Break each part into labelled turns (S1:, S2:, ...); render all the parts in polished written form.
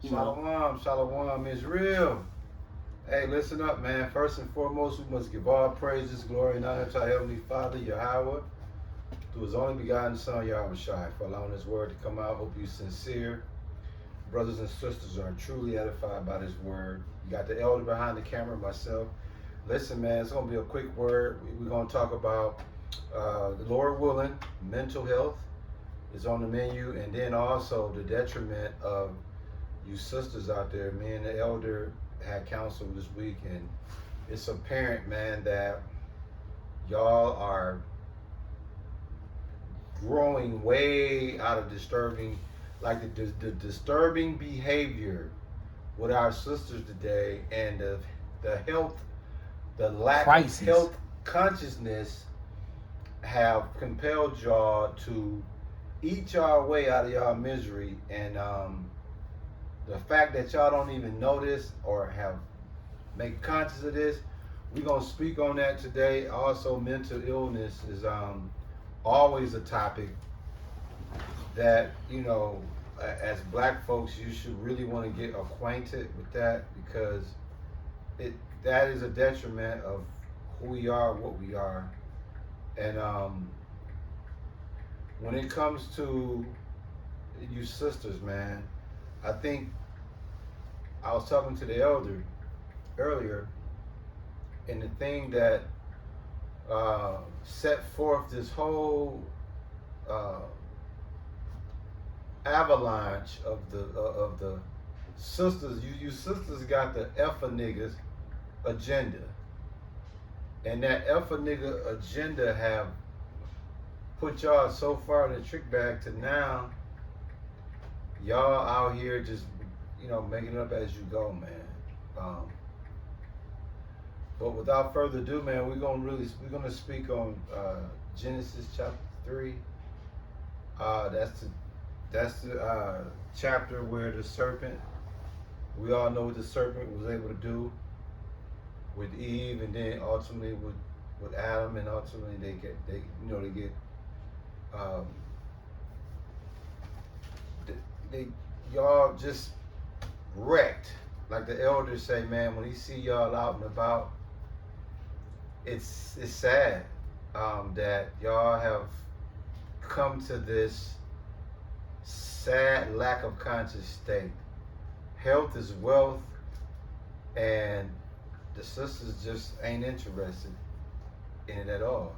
S1: Shalom, shalom is real. Hey, listen up, man. First and foremost, we must give all praises, glory, and honor to our Heavenly Father, Yahweh, through His only begotten Son, Yahweh Shai, for allowing His word to come out. Hope you sincere. Brothers and sisters are truly edified by this word. You got the elder behind the camera, myself. Listen, man, it's going to be a quick word. We're going to talk about, the Lord willing, mental health is on the menu, and then also the detriment of you sisters out there. Me and the elder had counsel this week, and it's apparent, man, that y'all are growing way out of disturbing, like the disturbing behavior with our sisters today, and the health, the lack
S2: Crisis.
S1: of health consciousness have compelled y'all to eat y'all way out of y'all misery, and the fact that y'all don't even know this or have make conscious of this, we're gonna speak on that today. Also, mental illness is always a topic that, you know, as black folks, you should really want to get acquainted with that, because that is a detriment of who we are, what we are. And when it comes to you sisters, man, I think I was talking to the elder earlier, and the thing that set forth this whole avalanche of the sisters. You sisters got the F a niggas agenda, and that F a nigga agenda have put y'all so far in the trick bag to now y'all out here just, you know, making it up as you go, man. But without further ado, man, we're gonna speak on Genesis chapter 3. That's the chapter where the serpent. We all know what the serpent was able to do with Eve, and then ultimately with Adam, and ultimately they get y'all just wrecked. Like the elders say, man, when he see y'all out and about, it's sad that y'all have come to this sad lack of conscious state. Health is wealth, and the sisters just ain't interested in it at all.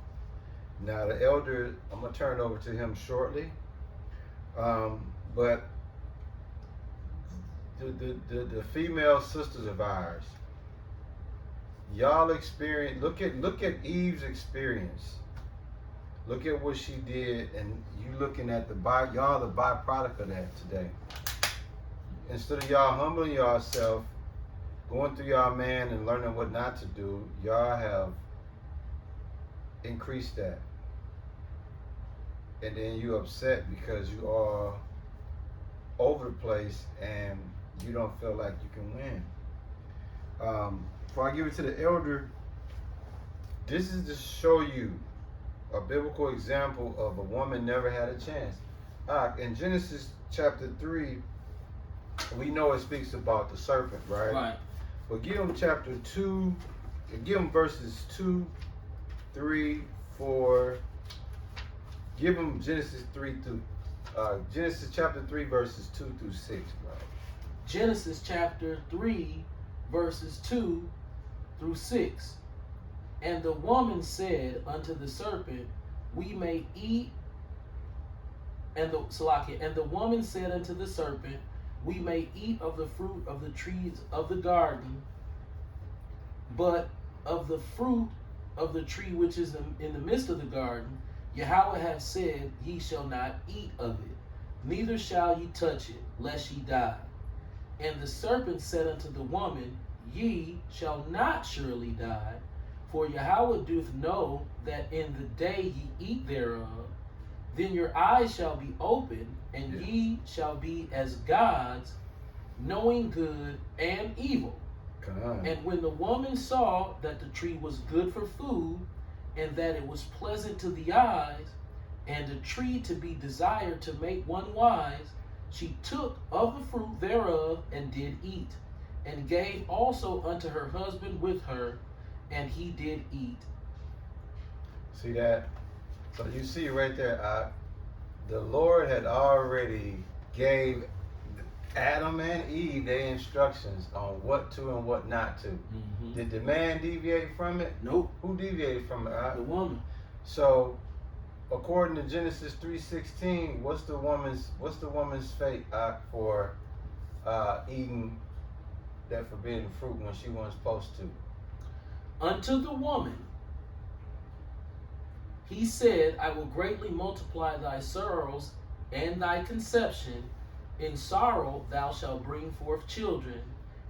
S1: Now the elder, I'm gonna turn it over to him shortly, but the female sisters of ours, y'all experience. Look at Eve's experience. Look at what she did, and you looking at y'all the byproduct of that today. Instead of y'all humbling yourself, going through y'all man and learning what not to do, y'all have increased that. And then you upset because you are over the place and you don't feel like you can win. Before I give it to the elder, this is to show you a biblical example of a woman never had a chance. In Genesis chapter 3, we know it speaks about the serpent, right?
S2: Right.
S1: But give them chapter 2, give them verses 2, 3, 4. Give them Genesis chapter 3, verses 2 through 6, bro.
S2: Genesis chapter 3, verses 2 through 6. And the woman said unto the serpent, we may eat, and the woman said unto the serpent, we may eat of the fruit of the trees of the garden, but of the fruit of the tree which is in the midst of the garden, Yahweh hath said, ye shall not eat of it, neither shall ye touch it, lest ye die. And the serpent said unto the woman, ye shall not surely die, for Yahweh doth know that in the day ye eat thereof, then your eyes shall be opened, and ye shall be as gods, knowing good and evil. And when the woman saw that the tree was good for food, and that it was pleasant to the eyes, and a tree to be desired to make one wise, She took of the fruit thereof and did eat, and gave also unto her husband with her, and he did eat.
S1: See that? So you see right there, the Lord had already gave Adam and Eve their instructions on what to and what not to.
S2: Mm-hmm.
S1: Did the man deviate from it?
S2: Nope.
S1: Who deviated from it?
S2: The woman.
S1: So, according to Genesis 3:16, what's the woman's fate for eating that forbidden fruit when she wasn't supposed to?
S2: Unto the woman he said, I will greatly multiply thy sorrows and thy conception. In sorrow thou shalt bring forth children,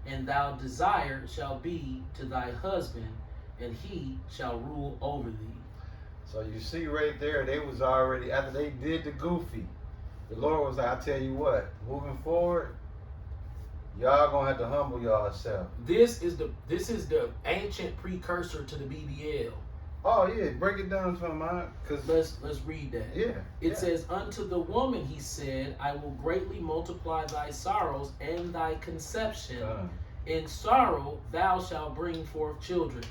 S2: and thy desire shall be to thy husband, and he shall rule over thee.
S1: So you see right there, they was already, after they did the goofy, the Lord was like, I tell you what, moving forward, y'all gonna have to humble yourself.
S2: This is the ancient precursor to the BBL.
S1: Oh yeah, break it down for mine, cause
S2: let's read that.
S1: Yeah.
S2: It says, unto the woman he said, I will greatly multiply thy sorrows and thy conception. In sorrow thou shalt bring forth children.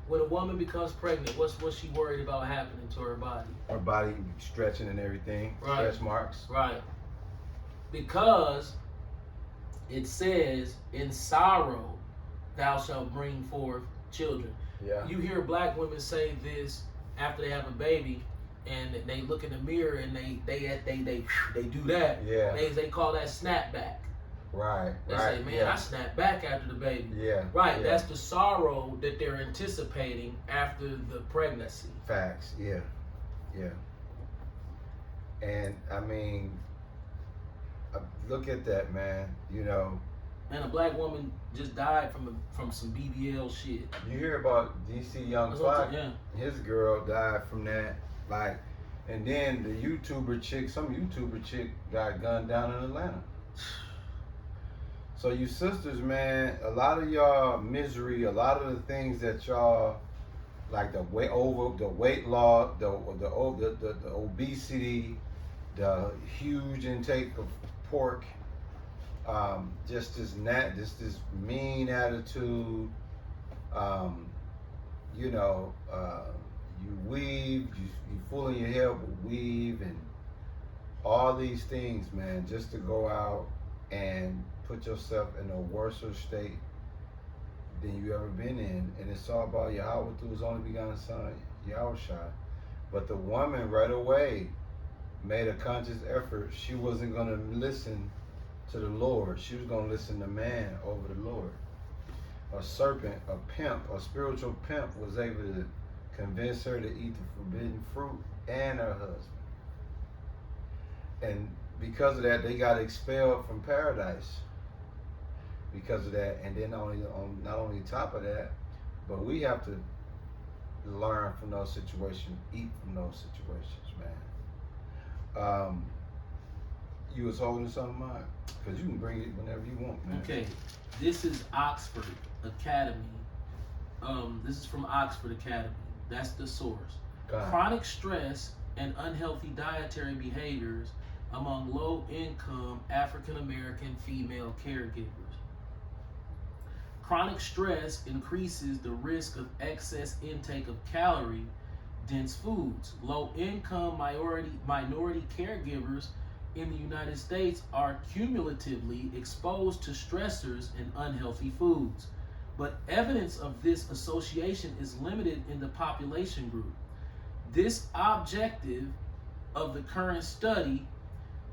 S2: When a woman becomes pregnant, what's she worried about happening to her body?
S1: Her body stretching and everything,
S2: right.
S1: Stretch marks.
S2: Right. Because it says, in sorrow thou shalt bring forth children.
S1: Yeah.
S2: You hear black women say this after they have a baby, and they look in the mirror and they do that.
S1: Yeah.
S2: They call that snapback.
S1: Right.
S2: They
S1: right.
S2: say, man,
S1: yeah.
S2: I snapped back after the baby.
S1: Yeah.
S2: Right.
S1: Yeah.
S2: That's the sorrow that they're anticipating after the pregnancy.
S1: Facts. Yeah. Yeah. And I mean, look at that, man. You know.
S2: Man, a black woman just died from some BBL shit.
S1: You hear about DC Young Fly?
S2: Yeah.
S1: His girl died from that. Like, and then the some YouTuber chick got gunned down in Atlanta. So you sisters, man, a lot of y'all misery, a lot of the things that y'all, like the weight loss, the obesity, the huge intake of pork, just this mean attitude, you weave, you fooling your head with weave and all these things, man, just to go out and put yourself in a worse state than you ever been in. And it's all about Yahweh through his only begotten son, Yahushua. But the woman right away made a conscious effort. She wasn't going to listen to the Lord. She was going to listen to man over the Lord. A serpent, a pimp, a spiritual pimp was able to convince her to eat the forbidden fruit and her husband. And because of that, they got expelled from paradise. Because of that, and then not only top of that, but we have to learn from those situations, eat from those situations, man. You was holding something on, because you can bring it whenever you want, man.
S2: Okay, this is Oxford Academy. This is from Oxford Academy. That's the source. Chronic stress and unhealthy dietary behaviors among low-income African-American female caregivers. Chronic stress increases the risk of excess intake of calorie-dense foods. Low-income minority caregivers in the United States are cumulatively exposed to stressors and unhealthy foods, but evidence of this association is limited in the population group. This objective of the current study,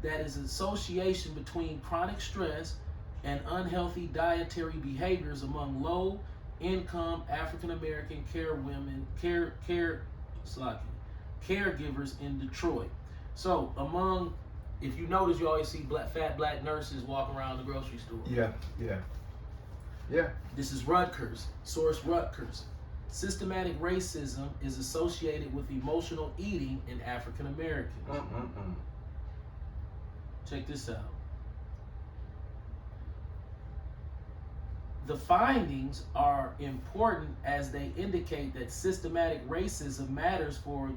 S2: that is association between chronic stress and unhealthy dietary behaviors among low-income African-American caregivers in Detroit. So if you notice, you always see fat black nurses walking around the grocery store.
S1: Yeah.
S2: This is Rutgers, source Rutgers. Systematic racism is associated with emotional eating in African Americans. Check this out. The findings are important as they indicate that systematic racism matters for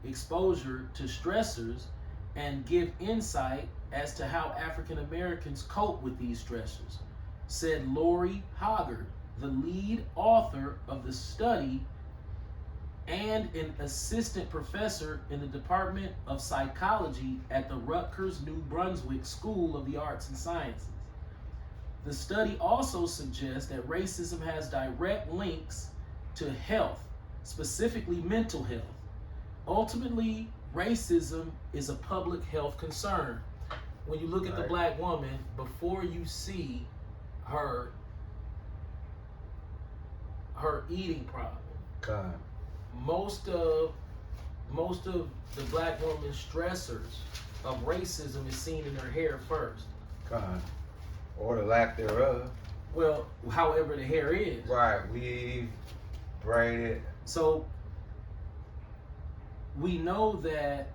S2: exposure to stressors and give insight as to how African Americans cope with these stressors, said Lori Hoggard, the lead author of the study and an assistant professor in the Department of Psychology at the Rutgers New Brunswick School of the Arts and Sciences. The study also suggests that racism has direct links to health, specifically mental health. Ultimately, racism is a public health concern. When you look at the black woman, before you see her eating problem, most of the black woman's stressors of racism is seen in her hair first.
S1: Or the lack thereof.
S2: Well, however the hair is.
S1: Right, weave, braided.
S2: So we know that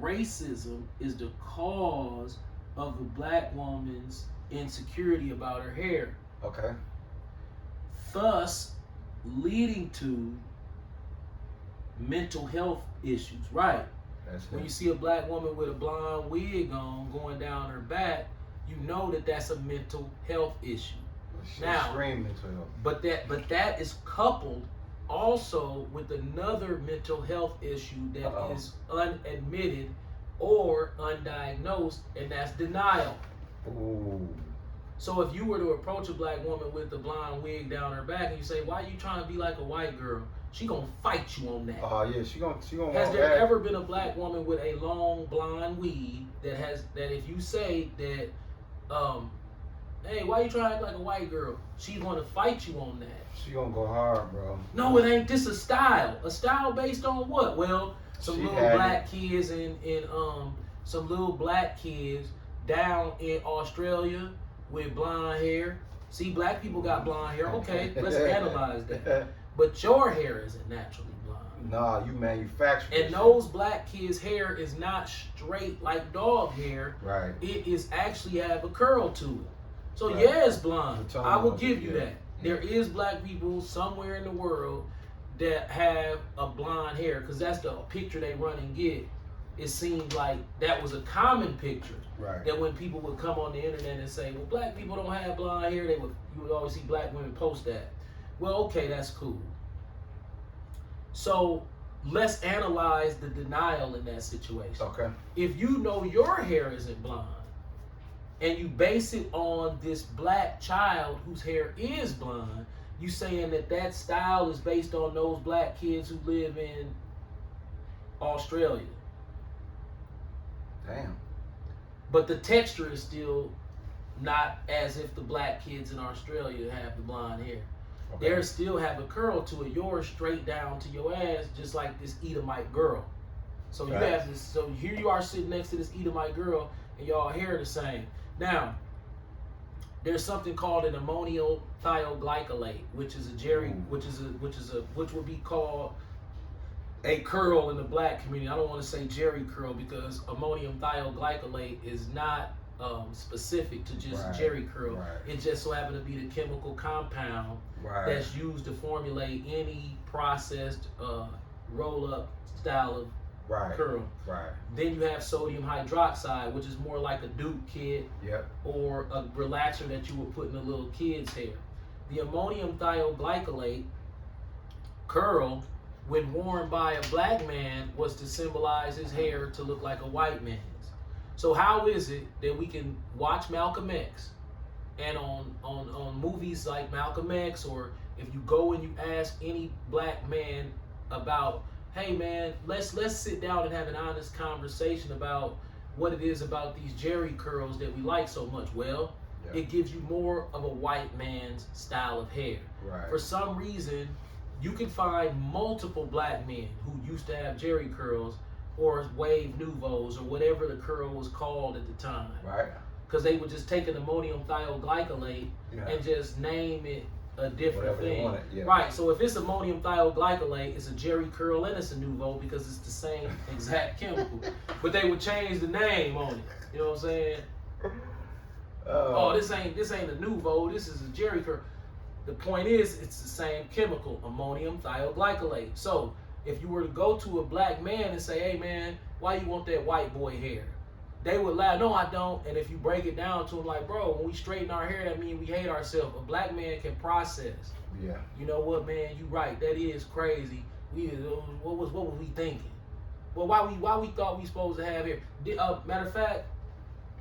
S2: racism is the cause of the black woman's insecurity about her hair.
S1: Okay.
S2: Thus leading to mental health issues, right? When you see a black woman with a blonde wig on going down her back, you know that that's a mental health issue. Now,
S1: mental health.
S2: But that is coupled also with another mental health issue that is unadmitted or undiagnosed, and that's denial.
S1: Ooh.
S2: So if you were to approach a black woman with the blonde wig down her back and you say, "Why are you trying to be like a white girl?" She gonna fight you on that.
S1: Yeah, she gonna.
S2: Has there ever been a black woman with a long blonde weave that if you say that, hey, why you trying to act like a white girl? She's gonna fight you on that.
S1: She gonna go hard, bro.
S2: No, it ain't. This a style. A style based on what? Well, some little black kids in some little black kids down in Australia with blonde hair. See, black people got blonde hair. Okay, let's analyze that. But your hair isn't naturally blonde.
S1: Nah, you manufacture.
S2: And those black kids' hair is not straight like dog hair.
S1: Right.
S2: It is actually have a curl to it. So yeah, it's blonde. I will give you that. There is black people somewhere in the world that have a blonde hair, because that's the picture they run and get. It seems like that was a common picture.
S1: Right.
S2: That when people would come on the internet and say, well, black people don't have blonde hair, you would always see black women post that. Well, okay, that's cool. So let's analyze the denial in that situation.
S1: Okay.
S2: If you know your hair isn't blonde, and you base it on this black child whose hair is blonde, you saying that style is based on those black kids who live in Australia.
S1: Damn.
S2: But the texture is still not as if the black kids in Australia have the blonde hair. Okay. Theirs still have a curl to it. Yours straight down to your ass, just like this Edomite girl. So you have this. So here you are sitting next to this Edomite girl, and y'all hair the same. Now, there's something called an ammonium thioglycolate, which is which would be called a curl in the black community. I don't want to say Jerry curl because ammonium thioglycolate is not specific to just Jerry curl. Right. It just so happens to be the chemical compound that's used to formulate any processed roll-up style of curl. Right. Then you have sodium hydroxide, which is more like a dupe kit or a relaxer that you would put in a little kid's hair. The ammonium thioglycolate curl, when worn by a black man, was to symbolize his hair to look like a white man's. So how is it that we can watch Malcolm X, and on movies like Malcolm X, or if you go and you ask any black man about, hey man, let's sit down and have an honest conversation about what it is about these Jerry curls that we like so much. Well, it gives you more of a white man's style of hair. Right. For some reason, you can find multiple black men who used to have Jerry curls or wave nouveaux or whatever the curl was called at the time. Right. Because they would just take an ammonium thioglycolate and just name it a different thing. Right. So if it's ammonium thioglycolate, it's a Jerry curl and it's a nouveau because it's the same exact chemical. But they would change the name on it. You know what I'm saying? This ain't a nouveau, this is a Jerry curl. The point is, it's the same chemical, ammonium thioglycolate. So if you were to go to a black man and say, hey man, why you want that white boy hair? They would laugh, no I don't. And if you break it down to them like, bro, when we straighten our hair, that means we hate ourselves. A black man can process.
S1: Yeah.
S2: You know what, man, you right, that is crazy. What was we thinking? Well, why we thought we supposed to have hair? Matter of fact,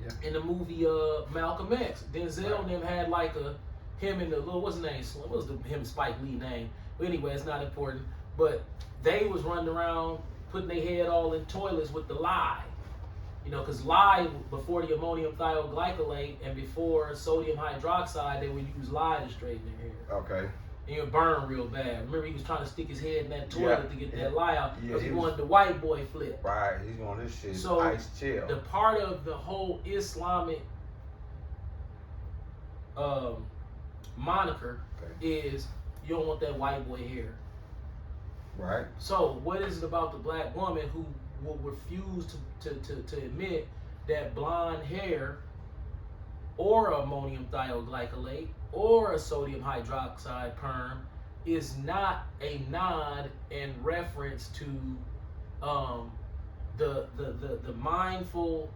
S1: yeah.
S2: in the movie Malcolm X, Denzel and them had like him and the little, what's his name? What was him Spike Lee name? But anyway, it's not important. But they was running around putting their head all in toilets with the lye. You know, because lye, before the ammonium thioglycolate and before sodium hydroxide, they would use lye to straighten their hair.
S1: Okay.
S2: And it would burn real bad. Remember, he was trying to stick his head in that toilet to get that lye out because he wanted the white boy flip.
S1: Right, he's on this shit.
S2: So
S1: Ice chill.
S2: the part of the whole Islamic moniker is you don't want that white boy hair.
S1: Right.
S2: So what is it about the black woman who will refuse to admit that blonde hair or ammonium thioglycolate or a sodium hydroxide perm is not a nod and reference to the mindful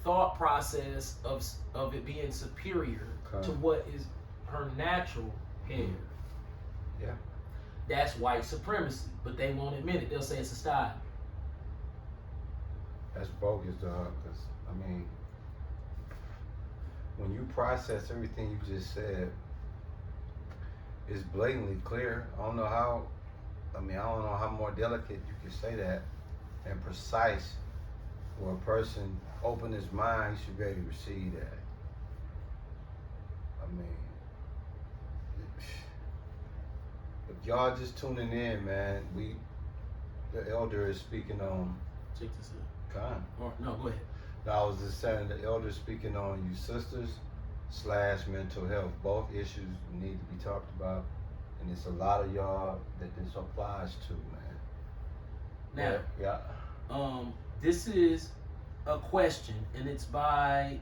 S2: thought process of it being superior to what is her natural hair?
S1: Yeah.
S2: That's white supremacy, but they won't admit it. They'll say it's a style.
S1: That's bogus, dog. Because, I mean, when you process everything you just said, it's blatantly clear. I don't know how more delicate you can say that and precise where a person open his mind, he should be able to receive that. I mean, if y'all just tuning in, man, the elder is speaking on.
S2: Check this out.
S1: Con.
S2: No, go ahead.
S1: No, I was just saying the elder speaking on you sisters / mental health. Both issues need to be talked about, and it's a lot of y'all that this applies to, man.
S2: Now,
S1: yeah.
S2: This is a question, and it's by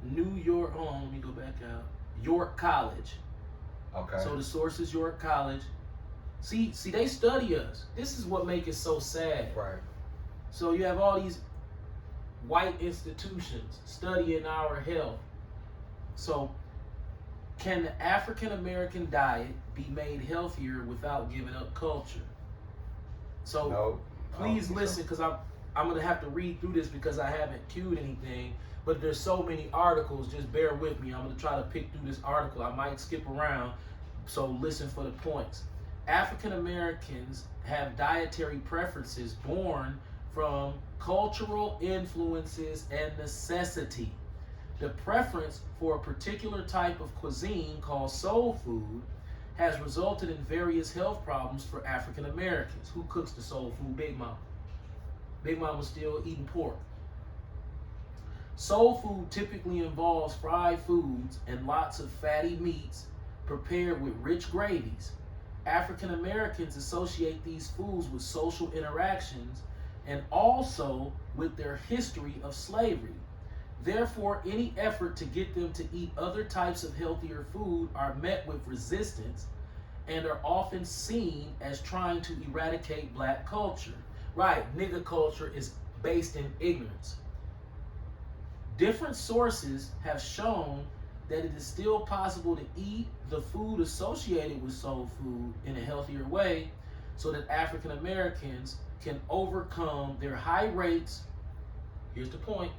S2: New York. Hold on, let me go back out. York College.
S1: Okay.
S2: So the source is York College. See, they study us. This is what makes it so sad.
S1: Right.
S2: So you have all these white institutions studying our health. So can the African American diet be made healthier without giving up culture? So
S1: no,
S2: please listen, because I'm going to have to read through this because I haven't queued anything. But there's so many articles, just bear with me. I'm going to try to pick through this article. I might skip around, so listen for the points. African Americans have dietary preferences born from cultural influences and necessity. The preference for a particular type of cuisine called soul food has resulted in various health problems for African Americans. Who cooks the soul food? Big Mama. Big Mama's still eating pork. Soul food typically involves fried foods and lots of fatty meats prepared with rich gravies. African Americans associate these foods with social interactions and also with their history of slavery. Therefore, any effort to get them to eat other types of healthier food are met with resistance and are often seen as trying to eradicate black culture. Right, nigga culture is based in ignorance. Different sources have shown that it is still possible to eat the food associated with soul food in a healthier way so that African Americans can overcome their high rates, here's the point,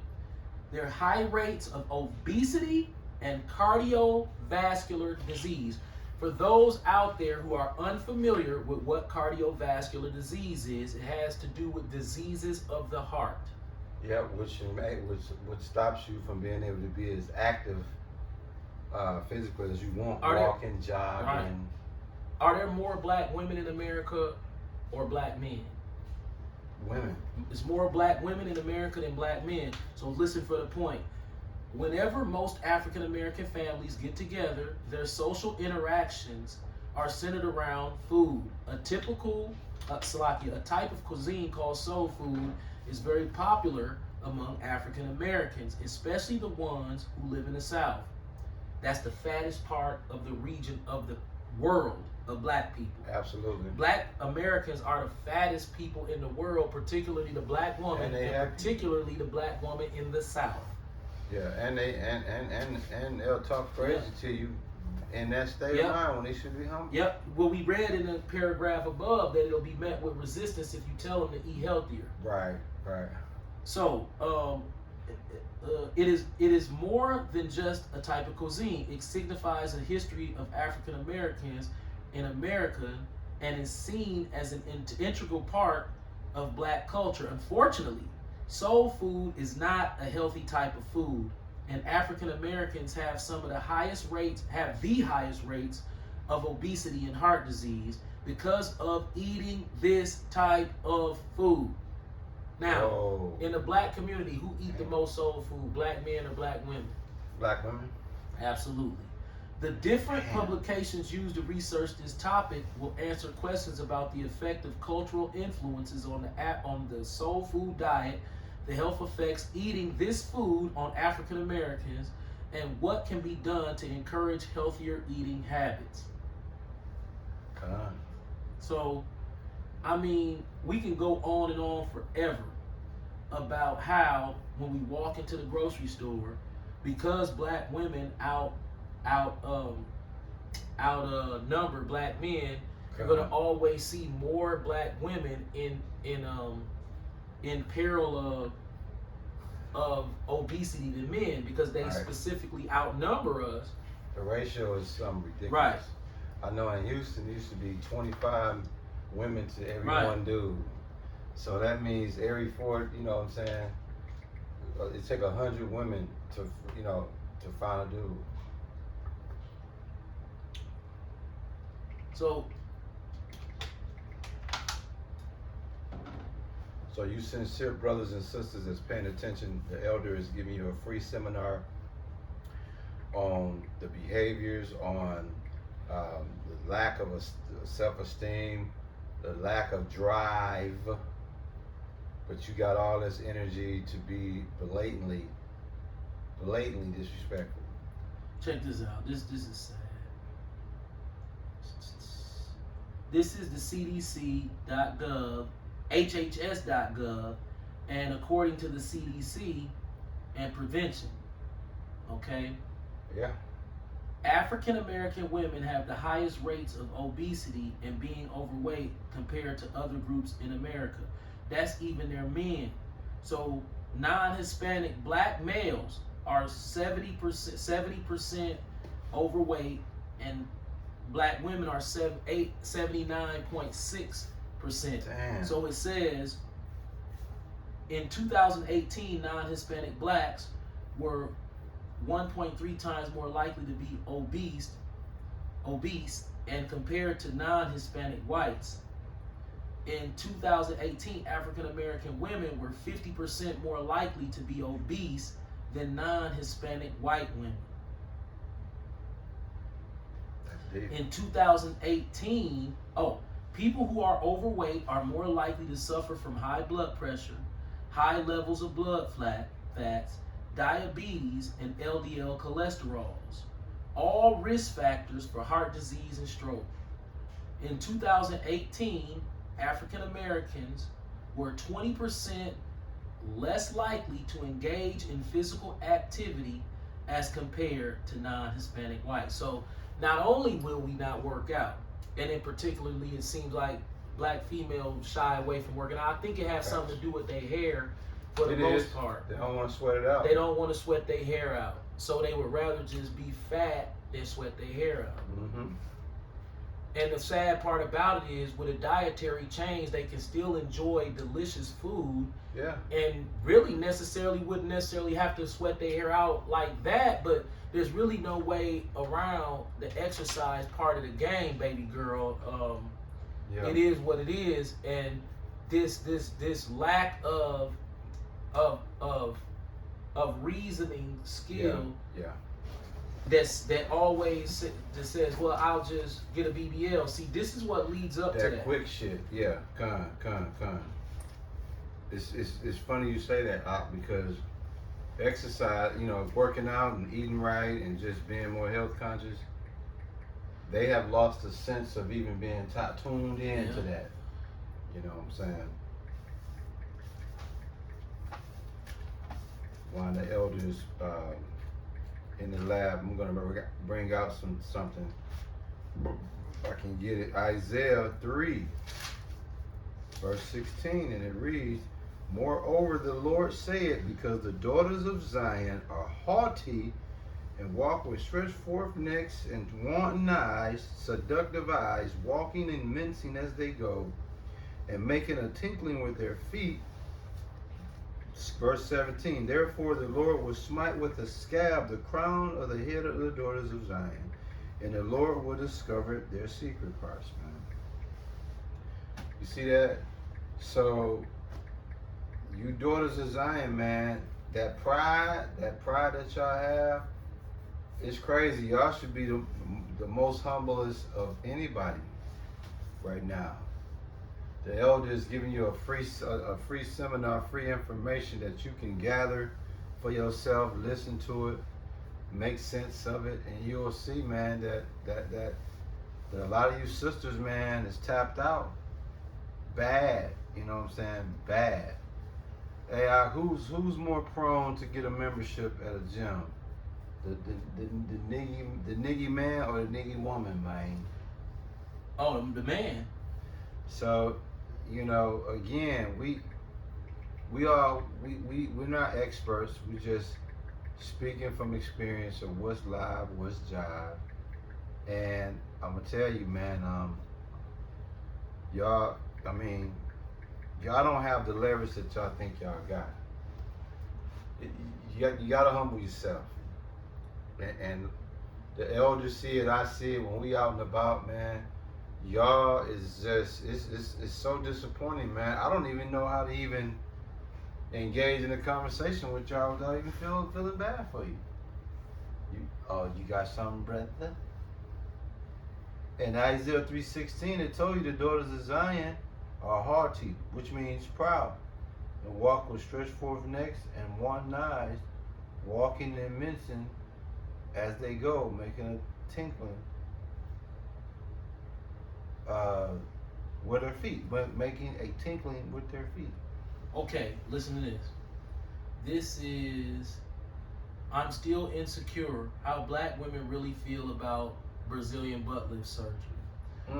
S2: their high rates of obesity and cardiovascular disease. For those out there who are unfamiliar with what cardiovascular disease is, it has to do with diseases of the heart.
S1: Yeah, which stops you from being able to be as active physically as you want, walking, jogging.
S2: Right. Are there more black women in America or black men?
S1: Women.
S2: There's more black women in America than black men. So listen for the point. Whenever most African American families get together, their social interactions are centered around food. A typical a type of cuisine called soul food is very popular among African Americans, especially the ones who live in the South. That's the fattest part of the region of the world. of black people.
S1: Absolutely.
S2: Black Americans are the fattest people in the world, particularly the black woman, and particularly the black woman in the South.
S1: Yeah, and they'll talk crazy to you in that state of mind when they should be humble.
S2: Yep. Well, we read in the paragraph above that it'll be met with resistance if you tell them to eat healthier.
S1: Right.
S2: So, it is more than just a type of cuisine. It signifies a history of African Americans in America and is seen as an integral part of black culture. Unfortunately, soul food is not a healthy type of food, and African Americans have the highest rates of obesity and heart disease because of eating this type of food. Now, in the black community, who eat the most soul food, black men or black women?
S1: Black women.
S2: Absolutely. The different publications used to research this topic will answer questions about the effect of cultural influences on the soul food diet, the health effects eating this food on African Americans, and what can be done to encourage healthier eating habits. So, I mean, we can go on and on forever about how when we walk into the grocery store, because black women outnumber black men, you're gonna always see more black women in peril of obesity than men because they specifically outnumber us.
S1: The ratio is something ridiculous.
S2: Right.
S1: I know in Houston it used to be 25 women to every one dude. So that means every 4, you know what I'm saying? It take 100 women to find a dude. So you sincere brothers and sisters that's paying attention, the elder is giving you a free seminar on the behaviors, on the lack of self-esteem, the lack of drive, but you got all this energy to be blatantly disrespectful.
S2: Check this out. This is sad. This is the CDC.gov, HHS.gov, and according to the CDC and prevention, okay?
S1: Yeah.
S2: African American women have the highest rates of obesity and being overweight compared to other groups in America. That's even their men. So non-Hispanic black males are 70% overweight, and black women are 79.6%.
S1: Damn.
S2: So it says in 2018, non-Hispanic blacks were 1.3 times more likely to be obese, and compared to non-Hispanic whites. In 2018, African American women were 50% more likely to be obese than non-Hispanic white women. In 2018, people who are overweight are more likely to suffer from high blood pressure, high levels of blood fats, diabetes, and LDL cholesterols, all risk factors for heart disease and stroke. In 2018, African Americans were 20% less likely to engage in physical activity as compared to non-Hispanic whites. So not only will we not work out, and in particularly it seems like black females shy away from working out. I think it has something to do with their hair for the most part.
S1: They don't want to sweat it out.
S2: They don't want to sweat their hair out. So they would rather just be fat than sweat their hair out.
S1: Mm-hmm.
S2: And the sad part about it is, with a dietary change, they can still enjoy delicious food.
S1: Yeah.
S2: And really wouldn't necessarily have to sweat their hair out like that, but there's really no way around the exercise part of the game, baby girl. It is what it is, and this lack of reasoning skill.
S1: Yeah.
S2: That always that says, well, I'll just get a BBL. See, this is what leads up to that.
S1: That quick shit. Yeah. Con. It's funny you say that, because exercise, working out and eating right and just being more health conscious, they have lost the sense of even being tuned in to
S2: Yeah.
S1: that. You know what I'm saying? One of the elders in the lab, I'm gonna bring out something. If I can get it, Isaiah 3, verse 16, and it reads, "Moreover, the Lord said, because the daughters of Zion are haughty and walk with stretched forth necks and wanton eyes, seductive eyes, walking and mincing as they go, and making a tinkling with their feet." Verse 17, "Therefore the Lord will smite with a scab the crown of the head of the daughters of Zion, and the Lord will discover their secret parts," man. You see that? So, you daughters of Zion, man, that pride that y'all have, it's crazy. Y'all should be the most humblest of anybody right now. The elder is giving you a free seminar, free information that you can gather for yourself, listen to it, make sense of it, and you'll see, man, that a lot of you sisters, man, is tapped out. Bad, you know what I'm saying? Bad. Hey, who's more prone to get a membership at a gym? The niggy man or the niggy woman, man?
S2: Oh, the man.
S1: So, you know, again, we're not experts. We just speaking from experience of what's live, what's jive. And I'm gonna tell you, man, y'all don't have the leverage that y'all think y'all got. You gotta humble yourself. And the elders see it, I see it when we out and about, man. Y'all is just, it's so disappointing, man. I don't even know how to even engage in a conversation with y'all without even feeling bad for you. You got something, brother? In Isaiah 3:16, it told you the daughters of Zion are haughty, which means proud, and walk with stretched forth necks and wanton eyes, walking and mincing as they go, making a tinkling with their feet, but making a tinkling with their feet.
S2: Okay, listen to this. This is I'm Still Insecure, How Black Women Really Feel About Brazilian Butt Lift Surgery.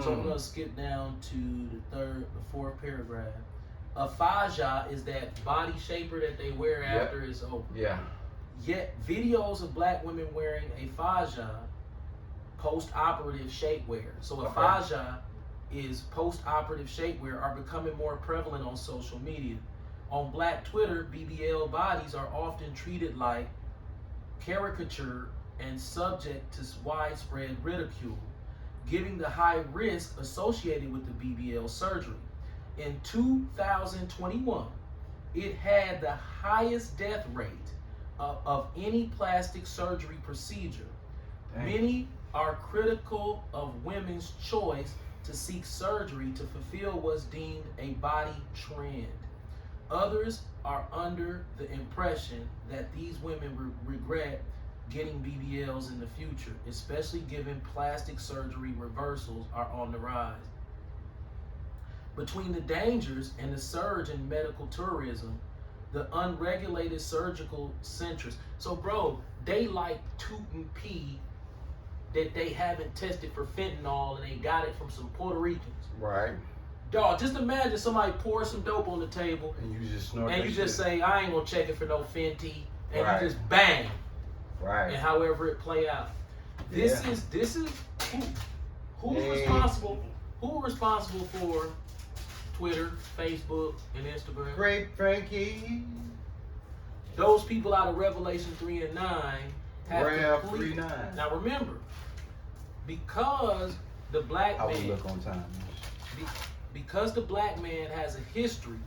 S2: So I'm going to skip down to the fourth paragraph. A faja is that body shaper that they wear after it's over.
S1: Yeah.
S2: Yet videos of black women wearing a faja, post-operative shapewear. So a faja is post-operative shapewear are becoming more prevalent on social media. On Black Twitter, BBL bodies are often treated like caricature and subject to widespread ridicule, giving the high risk associated with the BBL surgery. In 2021, it had the highest death rate of any plastic surgery procedure.
S1: Dang.
S2: Many are critical of women's choice to seek surgery to fulfill what's deemed a body trend. Others are under the impression that these women regret getting BBLs in the future, especially given plastic surgery reversals are on the rise. Between the dangers and the surge in medical tourism, the unregulated surgical centers. So, bro, they like tootin' pee that they haven't tested for fentanyl and they got it from some Puerto Ricans.
S1: Right.
S2: Dog, just imagine somebody pour some dope on the table
S1: And you just snort
S2: and you just say, I ain't gonna check it for no Fenty, and
S1: Right.
S2: you just bang.
S1: Right.
S2: And however it play out. This
S1: Yeah.
S2: is who's responsible? Who responsible for Twitter, Facebook, and Instagram?
S1: Great Frankie.
S2: Those people out of Revelation 3 and 9 have
S1: Rev
S2: complete.
S1: 3:9.
S2: Now remember, because the black
S1: I will
S2: man,
S1: look on time.
S2: because the black man has a history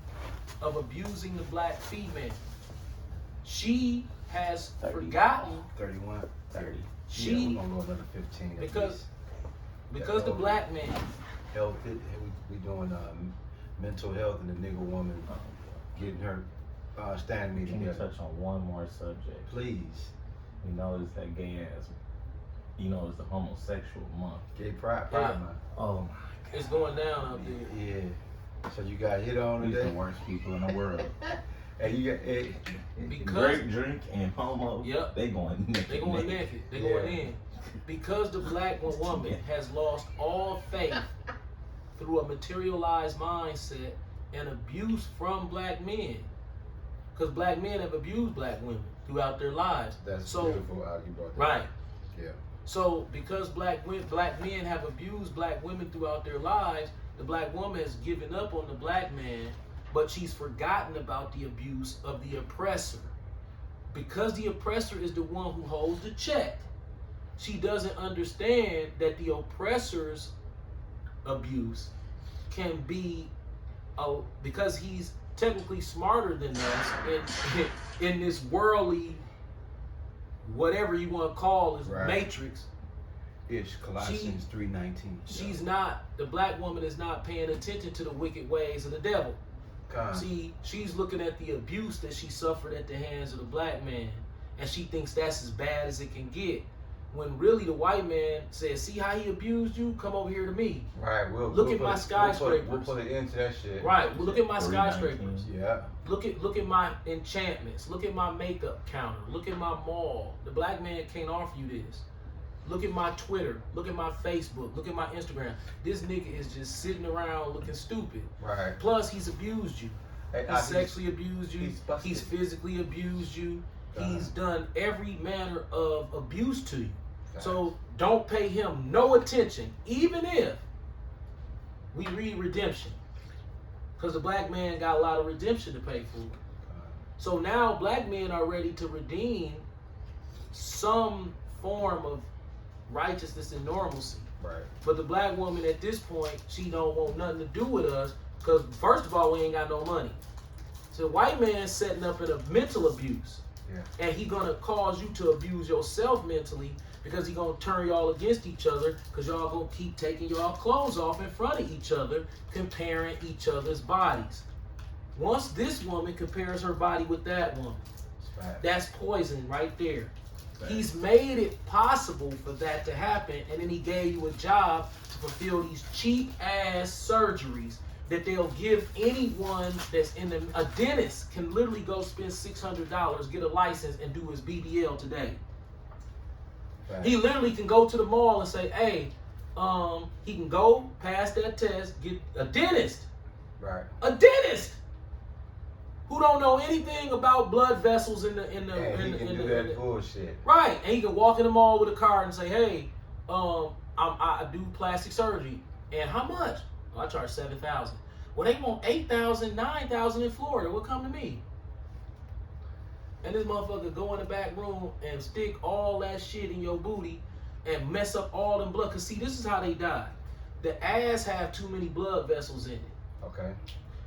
S2: of abusing the black female, she has
S3: 30.
S2: forgotten.
S1: 31.
S3: 30.
S2: She
S1: Yeah, we're gonna go another 15. at
S2: because
S1: least.
S2: the black man.
S1: Health. We doing mental health and the nigga woman getting her standing me
S3: Can you
S1: together.
S3: touch on one more subject?
S1: Please.
S3: We noticed that gay ass you know, it's the homosexual month.
S1: Gay pride
S2: Yeah.
S1: month.
S3: Oh my
S2: It's going down out there.
S1: Yeah. So you got hit on
S3: God. These
S1: today.
S3: the worst people in the world.
S1: And you got
S2: Because
S3: Grape drink and homo.
S2: Yep.
S3: They going naked.
S2: they going naked. They going in. Because the black woman has lost all faith through a materialized mindset and abuse from black men. Because black men have abused black women throughout their lives.
S1: That's
S2: So-
S1: beautiful. You brought that.
S2: Right.
S1: Yeah.
S2: So because black men have abused black women throughout their lives, the black woman has given up on the black man, but she's forgotten about the abuse of the oppressor. Because the oppressor is the one who holds the check, she doesn't understand that the oppressor's abuse can be, because he's technically smarter than us in this worldly, whatever you want to call this
S1: Right.
S2: matrix.
S1: It's Colossians 3:19.
S2: She's not, the black woman is not paying attention to the wicked ways of the devil. See, she's looking at the abuse that she suffered at the hands of the black man, and she thinks that's as bad as it can get. When really the white man says, see how he abused you? Come over here to me.
S1: Right.
S2: Look at my skyscrapers.
S1: We'll put an end to that shit.
S2: Right, well, look at my
S3: 319.
S2: skyscrapers.
S1: Yeah.
S2: Look at my enchantments. Look at my makeup counter. Look at my mall. The black man can't offer you this. Look at my Twitter. Look at my Facebook. Look at my Instagram. This nigga is just sitting around looking stupid.
S1: Right.
S2: Plus, he's abused you.
S1: Hey,
S2: He's sexually abused you.
S1: he's busted.
S2: He's physically abused you.
S1: Uh-huh.
S2: He's done every manner of abuse to you. So don't pay him no attention, even if we read redemption. Because the black man got a lot of redemption to pay for. So now black men are ready to redeem some form of righteousness and normalcy.
S1: Right.
S2: But the black woman at this point, she don't want nothing to do with us because first of all, we ain't got no money. So the white man's setting up in a mental abuse.
S1: Yeah.
S2: And he gonna cause you to abuse yourself mentally because he gonna turn y'all against each other because y'all gonna keep taking y'all clothes off in front of each other, comparing each other's bodies. Once this woman compares her body with that woman, that's poison right there. He's made it possible for that to happen, and then he gave you a job to fulfill these cheap ass surgeries that they'll give anyone that's in a dentist can literally go spend $600, get a license, and do his BBL today.
S1: Right.
S2: He literally can go to the mall and say, hey, he can go pass that test, get a dentist.
S1: Right.
S2: A dentist who don't know anything about blood vessels in the
S1: And he can do that bullshit.
S2: right, and he can walk in the mall with a card and say, "Hey, I do plastic surgery, and how much? Oh, I charge $7,000. Well, they want $8,000, $9,000 in Florida. Well, come to me." And this motherfucker go in the back room and stick all that shit in your booty and mess up all them blood. Cause see, this is how they die. The ass have too many blood vessels in it.
S1: Okay.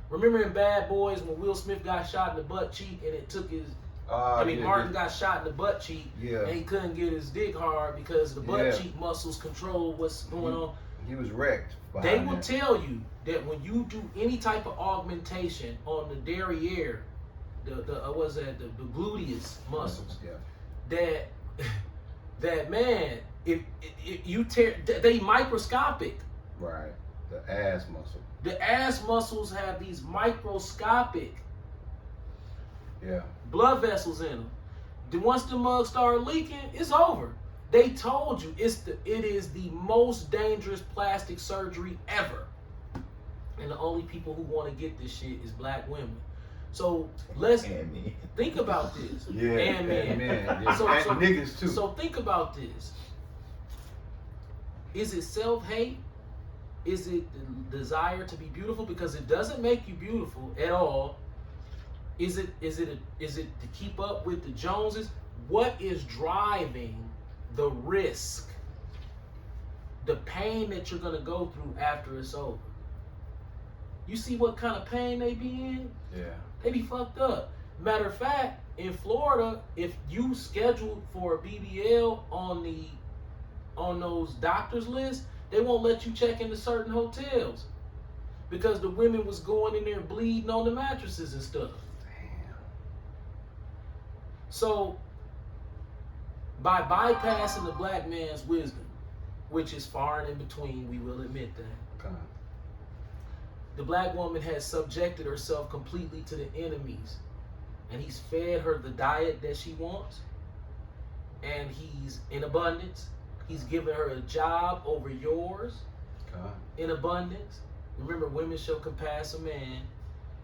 S2: Remember in Bad Boys when Will Smith got shot in the butt cheek and it took his Martin got shot in the butt cheek and he couldn't get his dick hard because the butt cheek muscles control what's going on.
S1: He was wrecked.
S2: They will tell you that when you do any type of augmentation on the derriere, the gluteus muscles, that man, if you tear, they microscopic.
S1: Right. The ass muscle.
S2: The ass muscles have these microscopic blood vessels in them. Then once the mugs start leaking, it's over. They told you it is the most dangerous plastic surgery ever. And the only people who want to get this shit is black women. So let's think about this.
S1: Yeah,
S2: and men.
S1: Yeah.
S2: So
S1: niggas too.
S2: So think about this. Is it self-hate? Is it the desire to be beautiful? Because it doesn't make you beautiful at all. Is it to keep up with the Joneses? What is driving the risk? The pain that you're gonna go through after it's over. You see what kind of pain they be in?
S1: Yeah.
S2: They be fucked up. Matter of fact, in Florida, if you scheduled for a BBL on those doctors lists, they won't let you check into certain hotels because the women was going in there bleeding on the mattresses and stuff.
S1: Damn.
S2: So by bypassing the black man's wisdom, which is far and in between, we will admit that.
S1: Con.
S2: The black woman has subjected herself completely to the enemies, and he's fed her the diet that she wants, and he's in abundance. He's given her a job over yours
S1: Con.
S2: in abundance. Remember, women shall compass a man,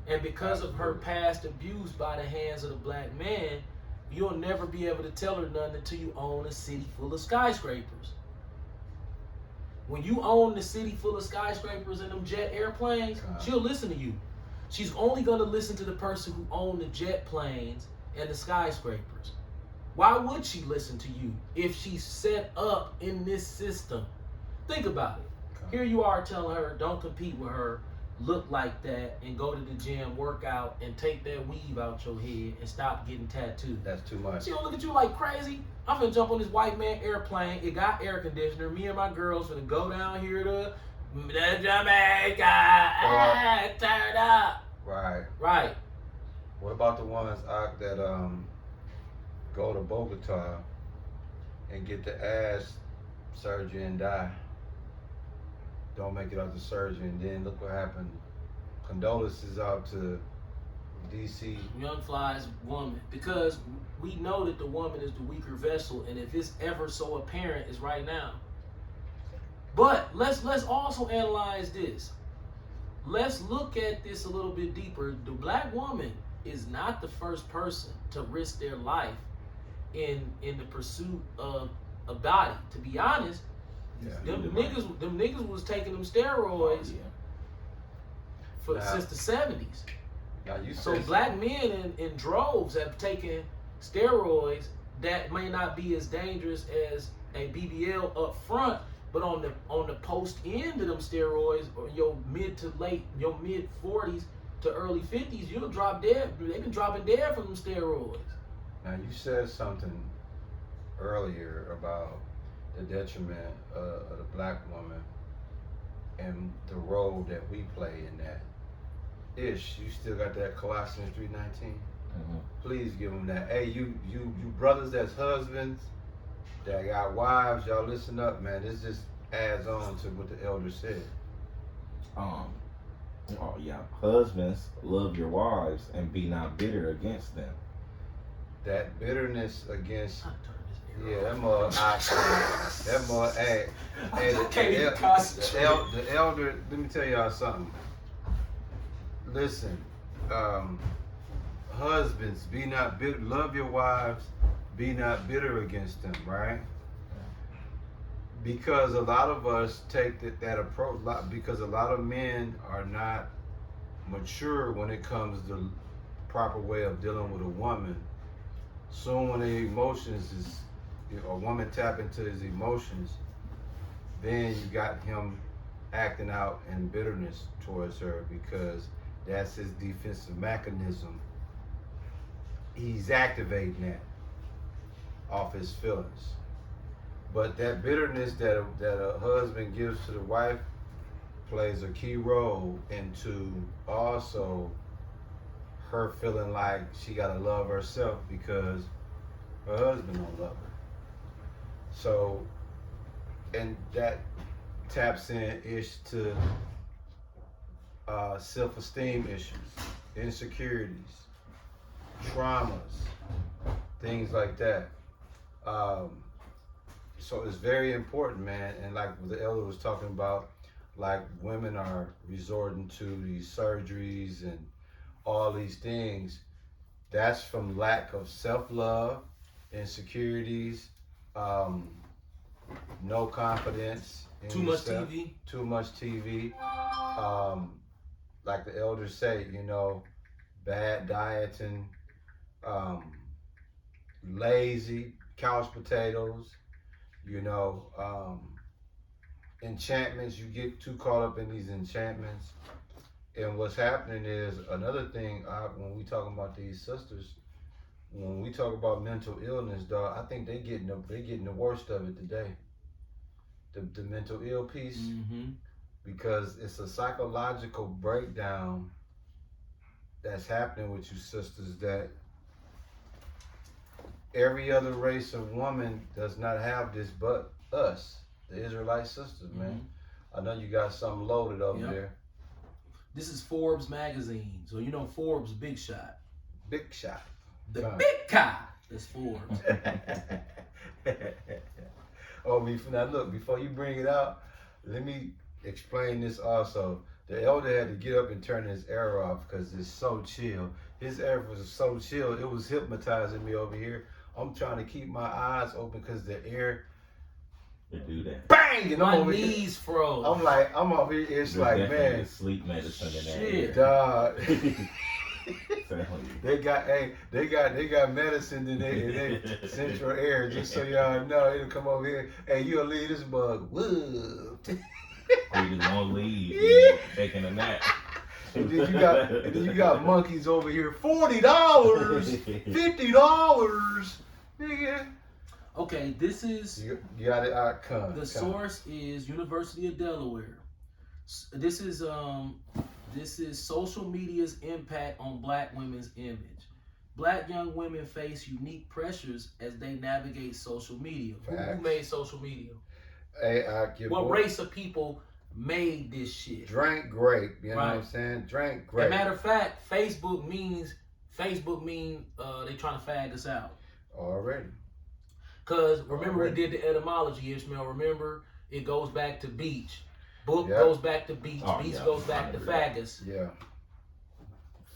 S2: and because of her past abuse by the hands of the black man, you'll never be able to tell her nothing until you own a city full of skyscrapers. When you own the city full of skyscrapers and them jet airplanes, she'll listen to you. She's only going to listen to the person who owned the jet planes and the skyscrapers. Why would she listen to you if she's set up in this system? Think about it. Here you are telling her, don't compete with her, look like that, and go to the gym, work out, and take that weave out your head and stop getting tattooed.
S1: That's too much.
S2: She gonna look at you like crazy. I'm gonna jump on this white man airplane. It got air conditioner. Me and my girls gonna go down here to the Jamaica. Turn up.
S1: Right.
S2: Right.
S1: What about the ones that go to Bogota and get the ass surgery and die? Don't make it out the surgery, and then look what happened. Condolences out to DC.
S2: Young Fly's woman, because we know that the woman is the weaker vessel, and if it's ever so apparent, it's right now. But let's also analyze this. Let's look at this a little bit deeper. The black woman is not the first person to risk their life in the pursuit of a body. To be honest, them niggas was taking them steroids since the 70s.
S1: Now you
S2: So black men in droves have taken steroids that may not be as dangerous as a BBL up front, but on the post end of them steroids, or your mid 40s to early 50s, you'll drop dead. They've been dropping dead from them steroids.
S1: Now you said something earlier about the detriment of the black woman and the role that we play in that. Ish, you still got that Colossians 3:19?
S3: Mm-hmm.
S1: Please give them that. Hey, you brothers that's husbands, that got wives, y'all listen up, man. This just adds on to what the elder said.
S3: Oh yeah, husbands, love your wives and be not bitter against them.
S1: That bitterness against, yeah, that mother, that mother, hey, the elder, let me tell y'all something. Listen, husbands, be not bitter, love your wives, be not bitter against them, right? Because a lot of us take that approach, because a lot of men are not mature when it comes to the proper way of dealing with a woman. Soon when the emotions is, a woman tap into his emotions, then you got him acting out in bitterness towards her because that's his defensive mechanism. He's activating that off his feelings. But that bitterness that a husband gives to the wife plays a key role into also her feeling like she gotta love herself because her husband don't love her. So, and that taps in ish to self-esteem issues, insecurities, traumas, things like that. So it's very important, man. And like the elder was talking about, like women are resorting to these surgeries and all these things. That's from lack of self-love, insecurities, no confidence.
S2: Too much TV.
S1: Too much TV. Like the elders say, bad dieting, lazy, couch potatoes, enchantments. You get too caught up in these enchantments. And what's happening is another thing, when we talking about these sisters, when we talk about mental illness, dog, I think they getting the worst of it today. The mental ill piece, because it's a psychological breakdown that's happening with you sisters that every other race of woman does not have this but us, the Israelite sisters, man. I know you got something loaded over
S2: Yep.
S1: there.
S2: This is Forbes magazine. So you know Forbes big shot.
S1: Big shot.
S2: The
S1: Right.
S2: big guy. That's Forbes.
S1: Oh, now look, before you bring it out, let me explain this also. The elder had to get up and turn his air off because it's so chill. His air was so chill, it was hypnotizing me over here. I'm trying to keep my eyes open because the air,
S3: To do that.
S1: bang, and I'm
S2: My
S1: over here.
S2: knees froze.
S1: I'm over here. It's
S3: There's
S1: like,
S3: definitely
S1: man,
S3: sleep medicine in
S2: Shit.
S1: dog.
S3: that.
S1: They got medicine in their central air, just so y'all know. It'll come over here. Hey, you'll leave this bug. Woo.
S3: Or you just won't leave. You're taking a nap.
S1: And then you got monkeys over here. $40, $50, nigga.
S2: Okay, this is
S1: You got it out.
S2: the source is University of Delaware. This is social media's impact on black women's image. Black young women face unique pressures as they navigate social media. Who
S1: Facts.
S2: made social media?
S1: Hey, your
S2: What
S1: boy
S2: race of people made this shit?
S1: drank grape. You know what I'm
S2: Right.
S1: saying? Drank
S2: As a
S1: grape.
S2: matter of fact, Facebook mean they trying to fag us out.
S1: Already.
S2: Cause remember we
S1: Already.
S2: did the etymology, Ishmael. Remember it goes back to beach. Book
S1: Yep.
S2: goes back to beach.
S3: Oh,
S2: Beach
S3: yeah.
S2: goes back to
S3: I remember
S2: faggots.
S1: Yeah.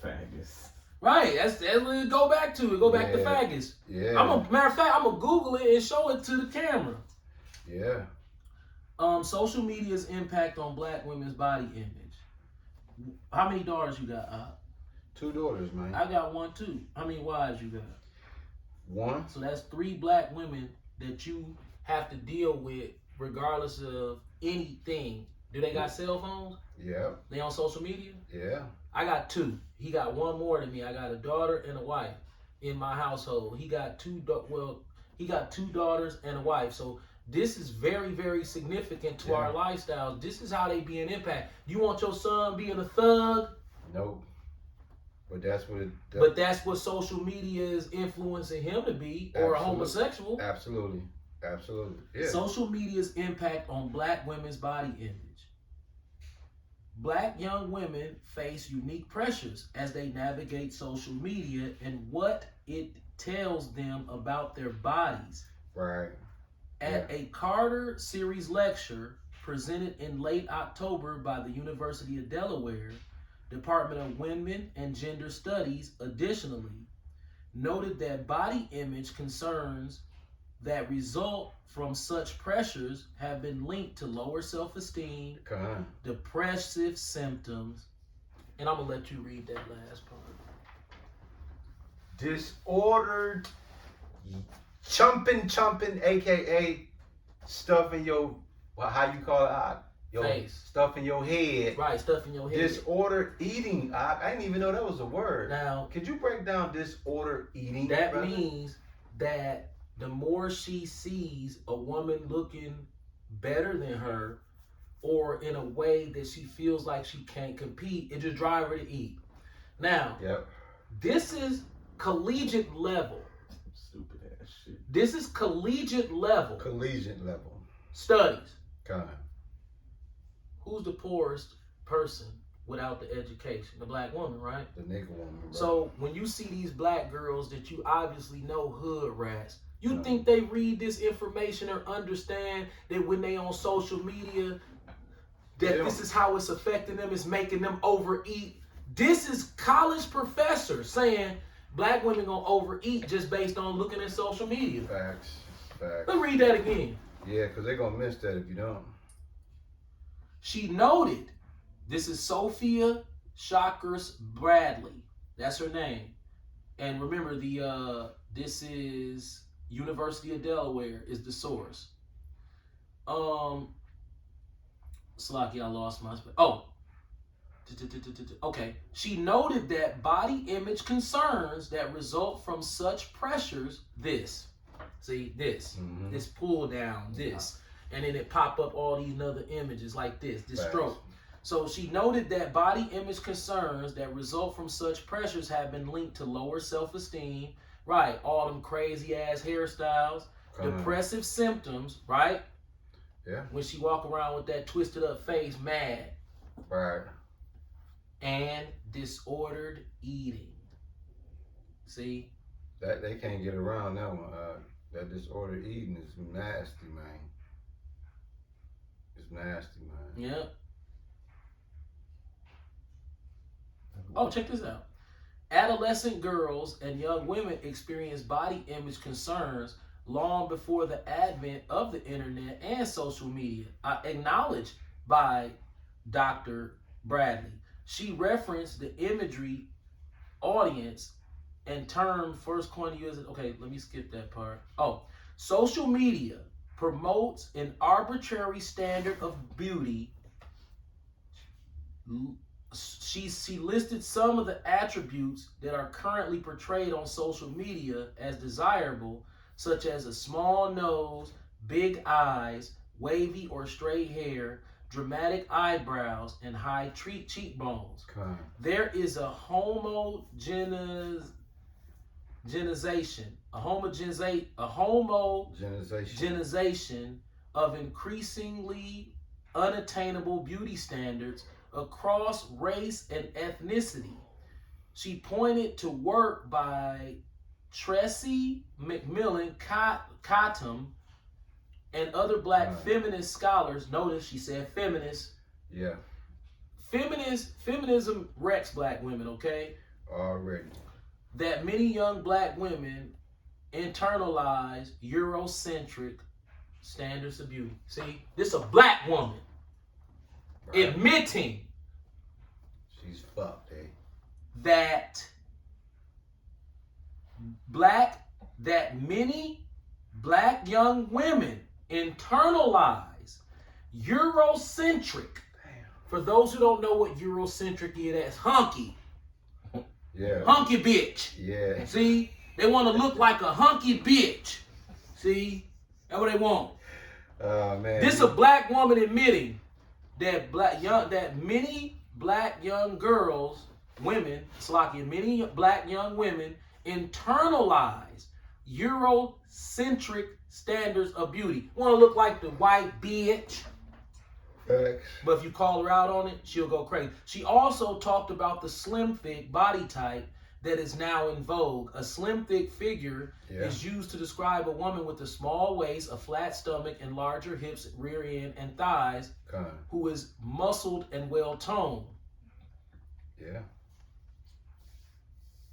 S3: Faggots.
S2: Right. That's what it go back to. It go back to
S1: Yeah.
S2: faggots.
S1: Yeah.
S2: Matter of fact, I'm gonna Google it and show it to the camera.
S1: Yeah.
S2: Social media's impact on black women's body image. How many daughters you got?
S1: 2 daughters, man.
S2: I got one too. How many wives you got?
S1: 1.
S2: So that's 3 black women that you have to deal with regardless of anything. Do they got cell phones?
S1: Yeah.
S2: They on social media?
S1: Yeah.
S2: I got 2. He got one more than me. I got a daughter and a wife in my household. He got 2 daughters and a wife. So this is very, very significant to our lifestyles. This is how they be an impact. You want your son being a thug,
S1: Nope. But that's what it does.
S2: but that's what social media is influencing him to be, or a
S1: Absolutely.
S2: homosexual.
S1: Absolutely. Absolutely. Yeah.
S2: Social media's impact on black women's body image. Black young women face unique pressures as they navigate social media and what it tells them about their bodies.
S1: Right.
S2: At a Carter Series lecture presented in late October by the University of Delaware, Department of Women and Gender Studies additionally noted that body image concerns that result from such pressures have been linked to lower self-esteem,
S1: Come on.
S2: depressive symptoms, and I'm gonna let you read that last part.
S1: Disordered chumping, aka stuff in your, how you call it? Your
S2: Face.
S1: stuff in your head.
S2: Right, stuff in your head.
S1: Disordered eating. I didn't even know that was a word.
S2: Now,
S1: Could you break down disordered eating?
S2: that
S1: brother?
S2: means that the more she sees a woman looking better than her, or in a way that she feels like she can't compete, it just drives her to eat. Now,
S1: Yep.
S2: this is collegiate level.
S3: Stupid ass shit.
S2: This is collegiate level
S1: Collegiate level.
S2: studies.
S1: Come on.
S2: Who's the poorest person without the education? The black woman, right?
S1: The nigga woman. Bro.
S2: So when you see these black girls that you obviously know hood rats, you think they read this information or understand that when they on social media, that
S1: Yeah.
S2: this is how it's affecting them, it's making them overeat. This is college professors saying black women gonna overeat just based on looking at social media.
S1: Facts. Facts.
S2: Let's read that again.
S1: Yeah, because they're going to miss that if you don't.
S2: She noted, this is Sophia Shockers Bradley. That's her name. And remember, this is University of Delaware is the source. Slocky, I lost my spell. Oh. Okay. She noted that body image concerns that result from such pressures, this pull down, this. And then it pop up all these other images like this
S1: Facts.
S2: stroke. So she noted that body image concerns that result from such pressures have been linked to lower self-esteem, Right, all them crazy ass hairstyles, depressive symptoms, right?
S1: Yeah.
S2: When she walk around with that twisted up face, mad.
S1: Right.
S2: And disordered eating. See?
S1: That they can't get around that one. That disordered eating is nasty, man. It's nasty, man.
S2: Yep. Oh, check this out. Adolescent girls and young women experience body image concerns long before the advent of the internet and social media, acknowledged by Dr. Bradley. She referenced the imagery audience and term first coined to use it. Okay, let me skip that part. Oh, social media promotes an arbitrary standard of beauty. She listed some of the attributes that are currently portrayed on social media as desirable, such as a small nose, big eyes, wavy or straight hair, dramatic eyebrows, and high cheekbones.
S1: Okay.
S2: There is a homogenization of increasingly unattainable beauty standards across race and ethnicity. She pointed to work by Tressie McMillan Cottom and other black feminist scholars. Notice she said feminist.
S1: Yeah.
S2: Feminism wrecks black women, okay?
S1: Already.
S2: That many young black women internalize Eurocentric standards of beauty. See, this is a black woman admitting
S1: she's fucked, eh?
S2: that many black young women internalize Eurocentric.
S1: Damn.
S2: For those who don't know what Eurocentric is, that's hunky.
S1: Yeah.
S2: Hunky bitch.
S1: Yeah.
S2: See? They want to look like a hunky bitch. See? That's what they want.
S1: Man.
S2: This is a black woman admitting that many black young girls, many black young women internalize Eurocentric standards of beauty. Want to look like the white bitch.
S1: Facts.
S2: But if you call her out on it, she'll go crazy. She also talked about the slim thick body type that is now in vogue. A slim thick figure is used to describe a woman with a small waist, a flat stomach, and larger hips, rear end, and thighs, who is muscled and well toned.
S1: Yeah.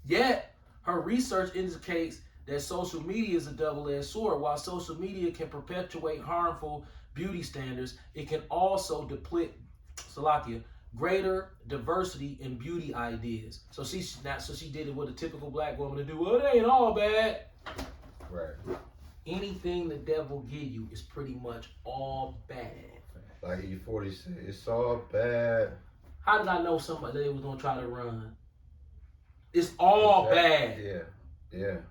S2: Yet, her research indicates that social media is a double-edged sword. While social media can perpetuate harmful beauty standards, it can also deplete greater diversity in beauty ideas. So she did it what a typical black woman to do. Well, it ain't all bad.
S1: Right.
S2: Anything the devil give you is pretty much all bad.
S1: Like E40 said, it's all bad.
S2: How did I know somebody they was gonna try to run? It's all bad.
S1: Yeah.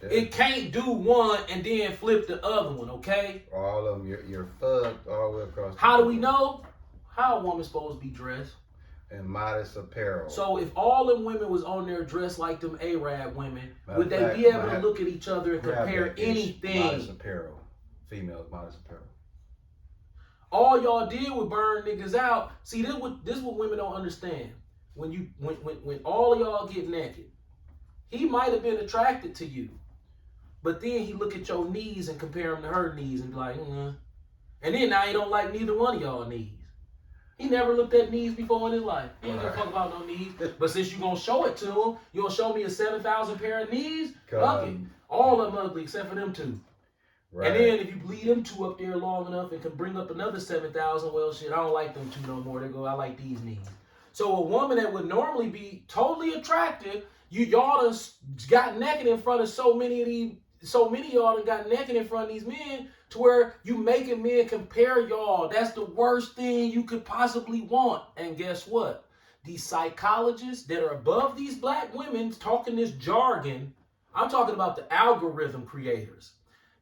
S2: It can't do one and then flip the other one, okay?
S1: All of them, you're fucked all the way across.
S2: How do we know? How a woman supposed to be dressed?
S1: In modest apparel.
S2: So if all them women was on there dressed like them Arab women, would they be able to look at each other and compare anything?
S1: Modest apparel. Females, modest apparel.
S2: All y'all did was burn niggas out. See, this what women don't understand. When all of y'all get naked, he might have been attracted to you, but then he look at your knees and compare them to her knees and be like, and then now he don't like neither one of y'all knees. He never looked at knees before in his life. He ain't gonna talk about no knees. But since you gonna show it to him, you gonna show me a 7,000 pair of knees? Fuck it. All of them ugly except for them two. Right. And then if you leave them two up there long enough and can bring up another 7,000, well shit, I don't like them two no more. They go, I like these knees. So a woman that would normally be totally attractive, y'all done got naked in front of so many of y'all done got naked in front of these men to where you making men compare y'all. That's the worst thing you could possibly want. And guess what? These psychologists that are above these black women talking this jargon, I'm talking about the algorithm creators.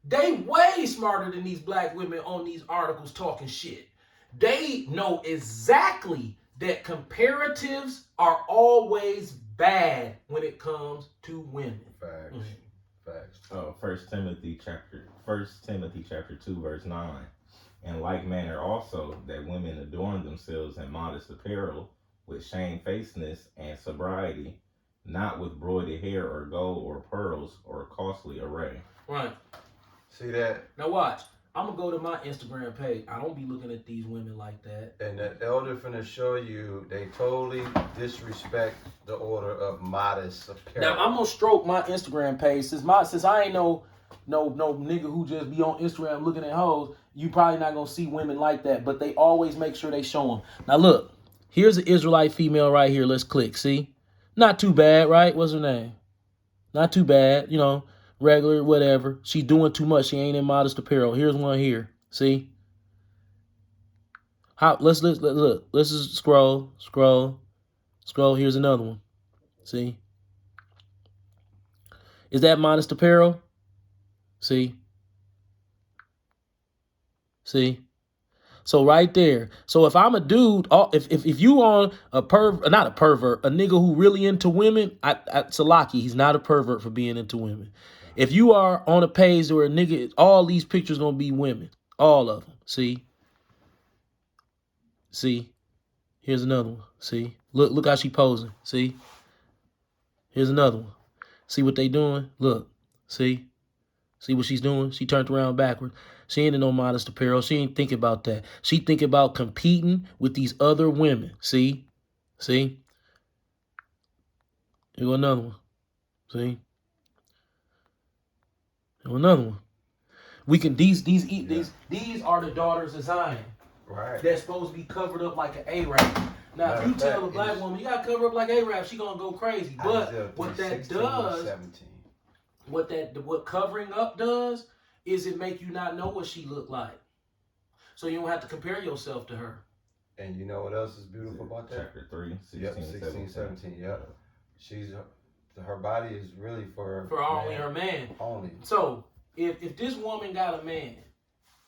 S2: They way smarter than these black women on these articles talking shit. They know exactly that comparatives are always bad when it comes to women.
S1: Facts. Facts.
S3: First Timothy chapter 2 verse 9. In like manner also that women adorn themselves in modest apparel, with shamefacedness and sobriety, not with broided hair or gold or pearls or costly array.
S2: Right.
S1: See that?
S2: Now watch. I'm gonna go to my Instagram page. I don't be looking at these women like that.
S1: And the elder finna show you they totally disrespect the order of modest apparel.
S2: Now I'm gonna stroke my Instagram page since I ain't no nigga who just be on Instagram looking at hoes. You probably not gonna see women like that, but they always make sure they show them. Now look, here's an Israelite female right here. Let's click. See, not too bad, right? What's her name? Not too bad, you know, regular, whatever. She's doing too much. She ain't in modest apparel. Here's one here. See? Let's look. Let's just scroll. Here's another one. See? Is that modest apparel? See? So right there. So if I'm a dude, if you on not a pervert, a nigga who really into women, Salaki, he's not a pervert for being into women. If you are on a page where a nigga, all these pictures gonna be women, all of them. See? Here's another one. See? Look how she posing. See? Here's another one. See what they doing? Look. See what she's doing? She turned around backwards. She ain't in no modest apparel. She ain't thinking about that. She think about competing with these other women. See? Here go another one. See? Here go another one. We can these are the daughters of Zion.
S1: Right.
S2: They're supposed to be covered up like an Arab. Now, if you tell a black woman you gotta cover up like Arab, she gonna go crazy. But what that does, what covering up does, is it make you not know what she look like. So you don't have to compare yourself to her.
S1: And you know what else is beautiful about that?
S3: Chapter 3, 16,
S1: yep, 16, 17. Yep. Her body is really for
S2: only her man.
S1: Only.
S2: So if this woman got a man,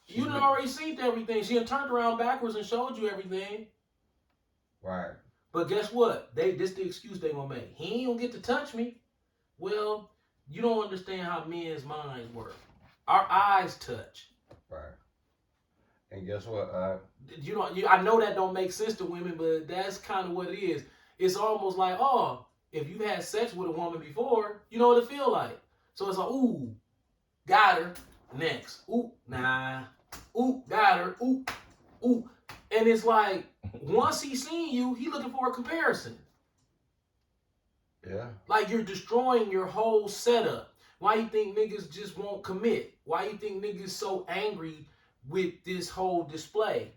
S2: you done already seen everything. She had turned around backwards and showed you everything.
S1: Right.
S2: But guess what? This the excuse they gonna make. He ain't gonna get to touch me. Well, you don't understand how men's minds work. Our eyes touch.
S1: Right. And guess what?
S2: I know that don't make sense to women, but that's kind of what it is. It's almost like, if you've had sex with a woman before, you know what it feel like. So it's like, ooh, got her. Next. Ooh, nah. Ooh, got her. Ooh. And it's like, once he seen you, he looking for a comparison.
S1: Yeah.
S2: Like you're destroying your whole setup. Why you think niggas just won't commit? Why you think niggas so angry with this whole display?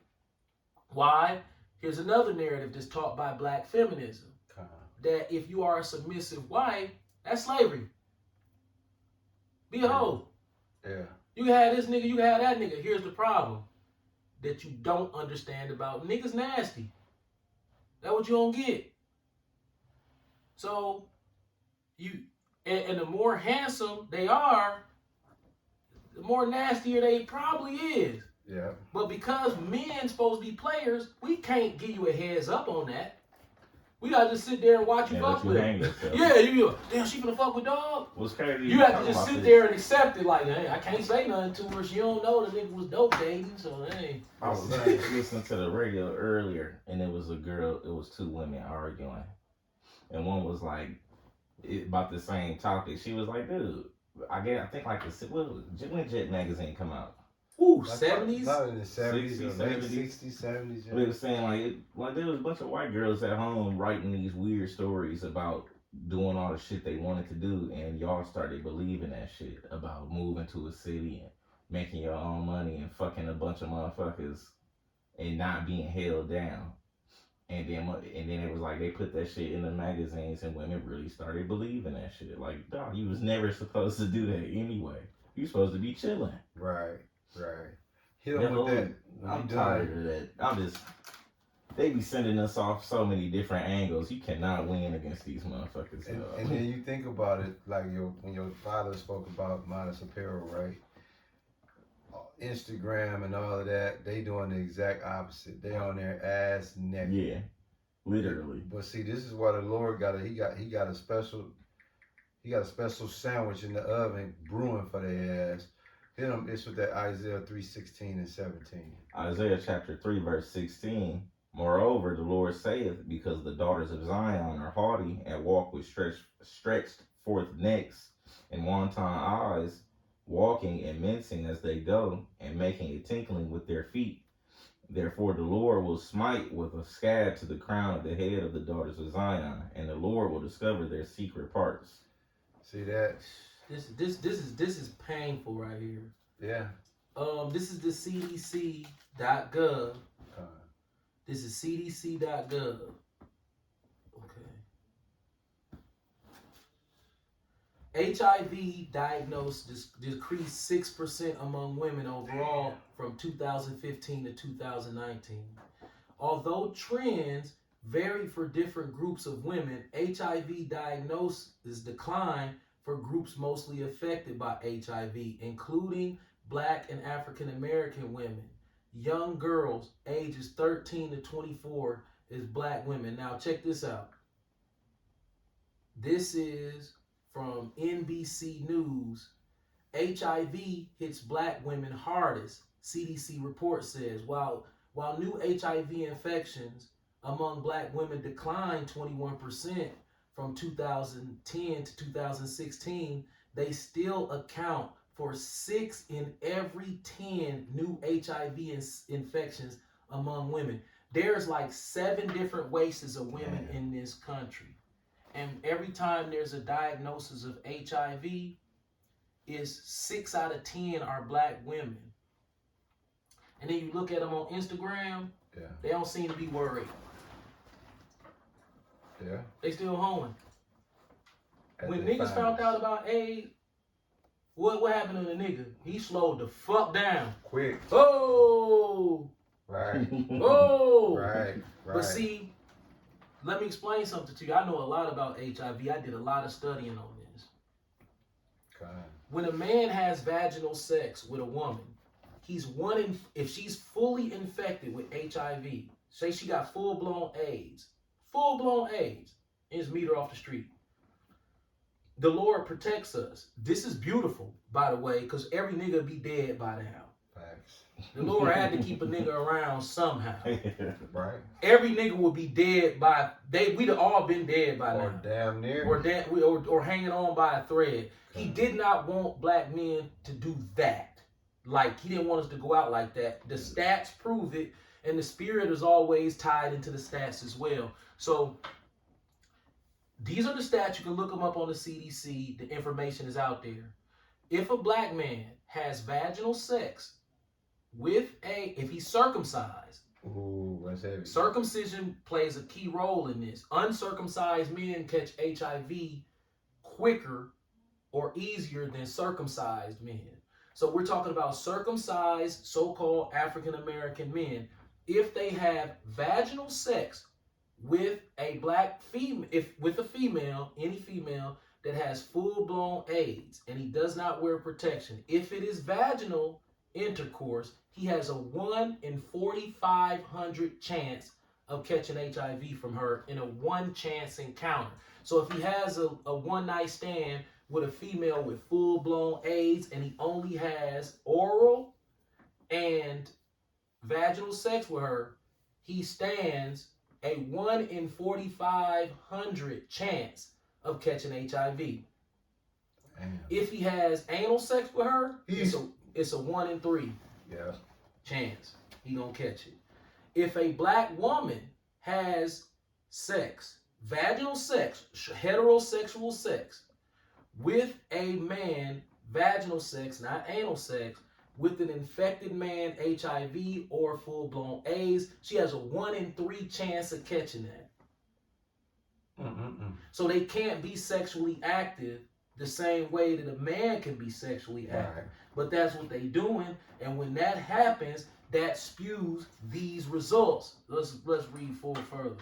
S2: Why? Here's another narrative that's taught by black feminism. That if you are a submissive wife, that's slavery. Be a hoe.
S1: Yeah.
S2: You had this nigga, you had that nigga. Here's the problem that you don't understand about niggas nasty. That's what you don't get. So and the more handsome they are, the more nastier they probably is.
S1: Yeah.
S2: But because men's supposed to be players, we can't give you a heads up on that. We gotta just sit there and watch you fuck with it. Yeah, you damn, she finna fuck with dog.
S3: What's crazy?
S2: You have to just sit there and accept it. Like, hey, I can't say nothing to her. She don't know the nigga was dope dating, so hey.
S3: I was listening to the radio earlier, and it was a girl. It was two women arguing, and one was like about the same topic. She was like, "Dude, I think like when Jet magazine come out."
S2: Ooh,
S1: Like
S2: 70s?
S1: Not in the 70s,
S3: 60s,
S1: late
S3: 70s.
S1: 60s, 70s. Yeah.
S3: They were saying like there was a bunch of white girls at home writing these weird stories about doing all the shit they wanted to do, and y'all started believing that shit about moving to a city and making your own money and fucking a bunch of motherfuckers and not being held down. And then it was like they put that shit in the magazines, and women really started believing that shit. Like, dog, you was never supposed to do that anyway. You supposed to be chilling.
S1: Right. Hit them with that.
S3: I'm tired of that. They be sending us off so many different angles. You cannot win against these motherfuckers.
S1: And then you think about it, like when your father spoke about modest apparel, right? Instagram and all of that, they doing the exact opposite. They on their ass naked.
S3: Yeah, literally.
S1: But see, this is why the Lord got a special He got a special sandwich in the oven brewing for their ass. Then it's with that Isaiah 3:16 and 17.
S3: Isaiah chapter 3, verse 16. Moreover, the Lord saith, because the daughters of Zion are haughty, and walk with stretched forth necks, and wanton eyes, walking and mincing as they go, and making a tinkling with their feet. Therefore the Lord will smite with a scab to the crown of the head of the daughters of Zion, and the Lord will discover their secret parts.
S1: See that?
S2: This is painful right here.
S1: Yeah.
S2: This is the CDC.gov.
S1: Uh,
S2: This is CDC.gov. Okay. HIV diagnosis decreased 6% among women overall from 2015 to 2019. Although trends vary for different groups of women, HIV diagnosis declined for groups mostly affected by HIV, including Black and African American women. Young girls ages 13 to 24 is Black women. Now check this out. This is from NBC News. HIV hits Black women hardest, CDC report says. While new HIV infections among Black women declined 21% from 2010 to 2016, they still account for 6 in every 10 new HIV infections among women. There's like 7 different races of women in this country. And every time there's a diagnosis of HIV, is 6 out of 10 are Black women. And then you look at them on Instagram, they don't seem to be worried.
S1: Yeah.
S2: They still hoeing. When niggas found out about AIDS, what happened to the nigga? He slowed the fuck down.
S1: Quick.
S2: Oh!
S1: Right.
S2: Oh!
S1: Right.
S2: But see, let me explain something to you. I know a lot about HIV. I did a lot of studying on this.
S1: God.
S2: When a man has vaginal sex with a woman, if she's fully infected with HIV, say she got full-blown AIDS, and just meet her off the street. The Lord protects us. This is beautiful, by the way, because every nigga be dead by now.
S1: Facts.
S2: The Lord had to keep a nigga around somehow.
S1: Right.
S2: Every nigga would be dead by we'd have all been dead by now.
S1: Or damn near.
S2: Or hanging on by a thread. He did not want Black men to do that. Like, he didn't want us to go out like that. The stats prove it, and the spirit is always tied into the stats as well. So these are the stats. You can look them up on the CDC. The information is out there. If a Black man has vaginal sex if he's circumcised,
S1: ooh, that's heavy.
S2: Circumcision plays a key role in this. Uncircumcised men catch HIV quicker or easier than circumcised men. So we're talking about circumcised, so-called African American men. If they have vaginal sex with a Black female, any female that has full-blown AIDS, and he does not wear protection, if it is vaginal intercourse, he has a 1 in 4,500 chance of catching HIV from her in a 1 chance encounter. So if he has a one-night stand with a female with full-blown AIDS and he only has oral and vaginal sex with her, he stands a 1 in 4,500 chance of catching HIV.
S1: Damn.
S2: If he has anal sex with her, it's a 1 in 3 chance he gonna catch it. If a Black woman has sex, vaginal sex, heterosexual sex, with a man, vaginal sex, not anal sex, with an infected man, HIV or full-blown AIDS, she has a 1 in 3 chance of catching that. So they can't be sexually active the same way that a man can be sexually active.
S1: Right.
S2: But that's what they doing, and when that happens, that spews these results. Let's read forward further.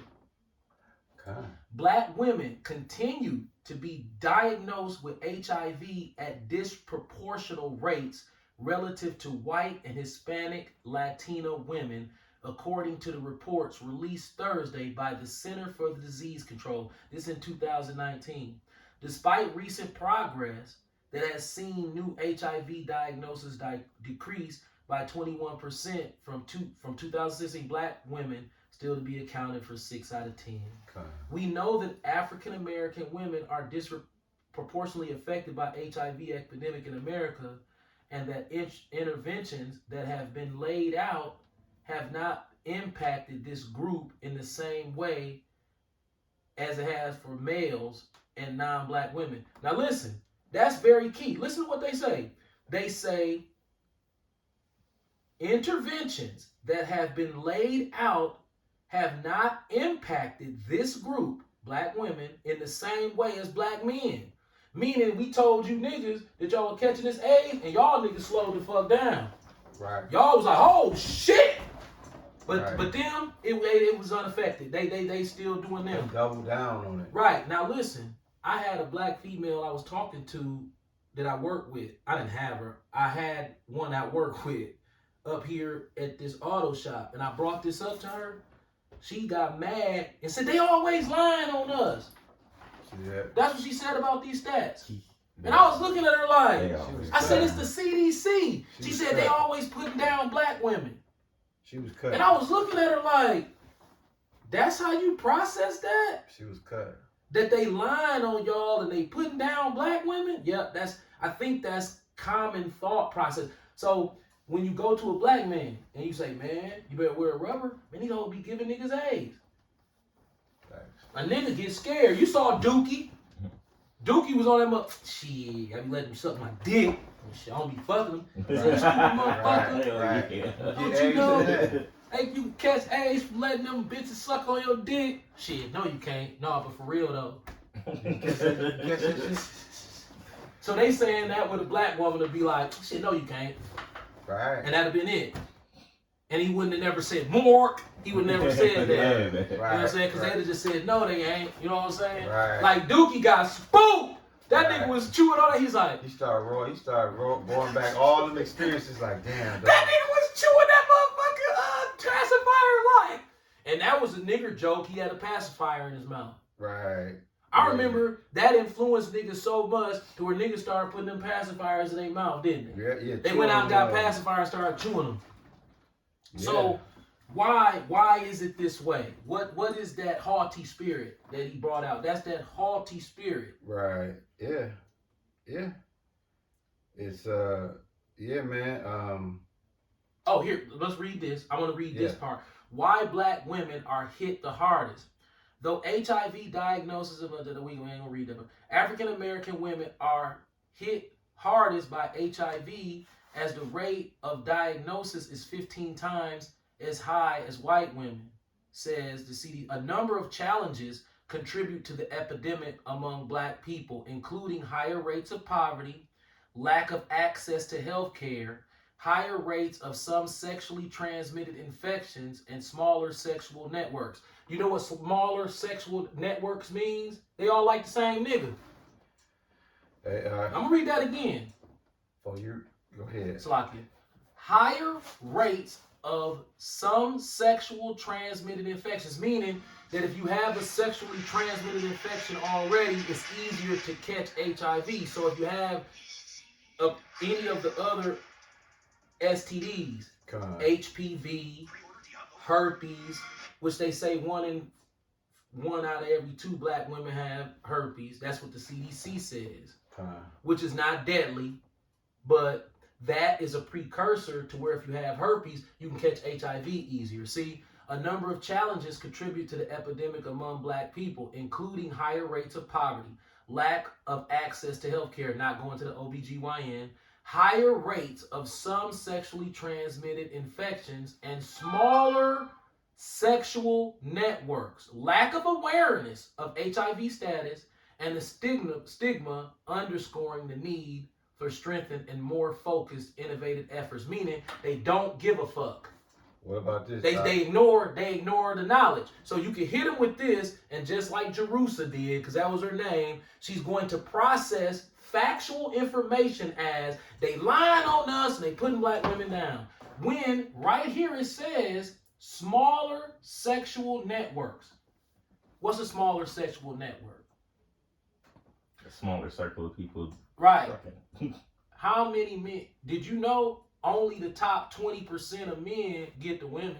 S1: Okay.
S2: Black women continue to be diagnosed with HIV at disproportional rates relative to white and Hispanic Latino women, according to the reports released Thursday by the Center for Disease Control. This in 2019. Despite recent progress that has seen new HIV diagnosis decrease by 21% from 2016, black women still to be accounted for 6 out of 10.
S1: Okay.
S2: We know that African American women are disproportionately affected by HIV epidemic in America, and that interventions that have been laid out have not impacted this group in the same way as it has for males and non-black women. Now listen, that's very key. Listen to what they say. They say interventions that have been laid out have not impacted this group, black women, in the same way as black men. Meaning, we told you niggas that y'all were catching this AIDS, and y'all niggas slowed the fuck down.
S1: Right.
S2: Y'all was like, oh shit! But
S1: Right.
S2: but them, it was unaffected. They still doing them.
S1: Double down on it.
S2: Right. Now listen, I had a black female I was talking to that I worked with. I didn't have her. I had one I work with up here at this auto shop, and I brought this up to her. She got mad and said, they always lying on us.
S1: See that?
S2: That's what she said about these stats. And I was looking at her like, I said, it's the CDC. She said, they always putting down black women.
S1: She was cut.
S2: And I was looking at her like, that's how you process that?
S1: She was cut.
S2: That they lying on y'all and they putting down black women? Yep, I think that's common thought process. So when you go to a black man and you say, man, you better wear a rubber, man, he don't be giving niggas AIDS.
S1: Thanks.
S2: A nigga get scared. You saw Dookie. Dookie was on that shit, I be letting him suck my dick. Shit, I don't be fucking him.
S1: Right.
S2: Stupid motherfucker.
S1: Right.
S3: Yeah.
S2: Don't
S1: Get
S2: you
S1: AIDS
S2: know?
S1: in that.
S2: Hey, you can catch AIDS from letting them bitches suck on your dick. Shit, no you can't. No, but for real though. So they saying that with a black woman to be like, shit, no you can't.
S1: Right.
S2: And that'd have been it. And he wouldn't have never said mork. He would never said that. You know what I'm saying? Because they'd have just said, no, they ain't. You know what I'm saying?
S1: Right.
S2: Like Dookie got spooked. That
S1: Right.
S2: nigga was chewing on it. He's like,
S1: He started going back all them experiences like, damn, dog.
S2: that nigga was chewing that motherfucker pacifier like. And that was a nigger joke. He had a pacifier in his mouth.
S1: Right.
S2: I remember that influenced niggas so much to where niggas started putting them pacifiers in their mouth, didn't they?
S1: Yeah.
S2: They went out and got pacifiers and started chewing them.
S1: Yeah.
S2: So why is it this way? What is that haughty spirit that he brought out? That's that haughty spirit.
S1: Right. Yeah. Yeah. It's yeah, man.
S2: Oh, here, let's read this. I want to read this part. Why black women are hit the hardest. Though HIV diagnosis of we ain't gonna read that, but African American women are hit hardest by HIV, as the rate of diagnosis is 15 times as high as white women, says the CD. A number of challenges contribute to the epidemic among black people, including higher rates of poverty, lack of access to health care, higher rates of some sexually transmitted infections, and smaller sexual networks. You know what smaller sexual networks means? They all like the same nigga.
S1: Hey,
S2: I'm gonna read that again.
S1: for you, go ahead.
S2: Salakia. Higher rates of some sexual transmitted infections, meaning that if you have a sexually transmitted infection already, it's easier to catch HIV. So if you have any of the other STDs, HPV, herpes, which they say one out of every 2 black women have herpes. That's what the CDC says, which is not deadly, but that is a precursor to where if you have herpes, you can catch HIV easier. See, a number of challenges contribute to the epidemic among black people, including higher rates of poverty, lack of access to healthcare, not going to the OBGYN, higher rates of some sexually transmitted infections, and smaller sexual networks, lack of awareness of HIV status, and the stigma underscoring the need for strengthened and more focused, innovative efforts. Meaning they don't give a fuck.
S1: What about this?
S2: They ignore the knowledge. So you can hit them with this, and just like Jerusa did, because that was her name, she's going to process factual information as they lying on us and they putting black women down. When right here it says smaller sexual networks. What's a smaller sexual network?
S3: A smaller circle of people.
S2: Right.
S3: Okay.
S2: How many men? Did you know only the top 20% of men get the women?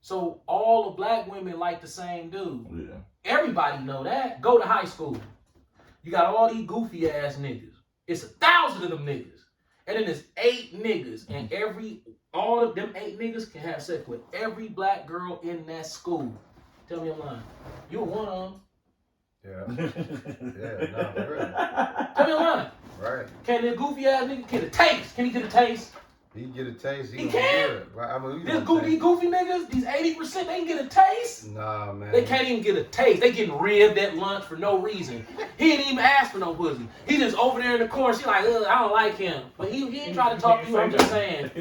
S2: So all the black women like the same dude.
S3: Yeah.
S2: Everybody know that. Go to high school. You got all these goofy ass niggas. It's 1,000 of them niggas. And then there's 8 niggas. And all of them 8 niggas can have sex with every black girl in that school. Tell me I'm lying. You one of them.
S1: Yeah. Yeah, no, really.
S2: Tell me I'm lying.
S1: Right.
S2: Can this goofy ass nigga get a taste? Can he get a taste?
S1: He can get a taste.
S2: He
S1: He
S2: can?
S1: can. Good. Right. I mean,
S2: These goofy niggas, these 80%, they can get a taste?
S1: Nah, man.
S2: They can't even get a taste. They getting ribbed at lunch for no reason. He ain't even ask for no pussy. He just over there in the corner. She like, ugh, I don't like him. But he ain't trying to talk to you. I'm just saying.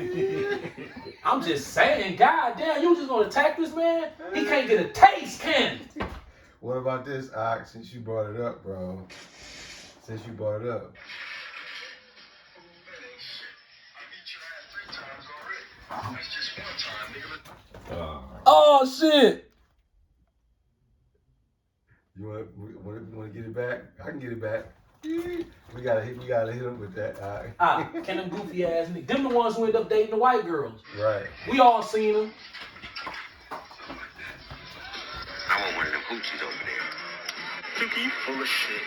S2: I'm just saying. God damn, you just gonna attack this man? He can't get a taste, can he?
S1: What about this, Ox? Since you brought it up, bro. Since you brought it up.
S2: Oh shit!
S1: You want to get it back? I can get it back. We gotta hit him with that.
S2: Can them goofy ass niggas? Them the ones who end up dating the white girls.
S1: Right.
S2: We all seen them.
S4: I want one of them hoochies over there. You full of shit.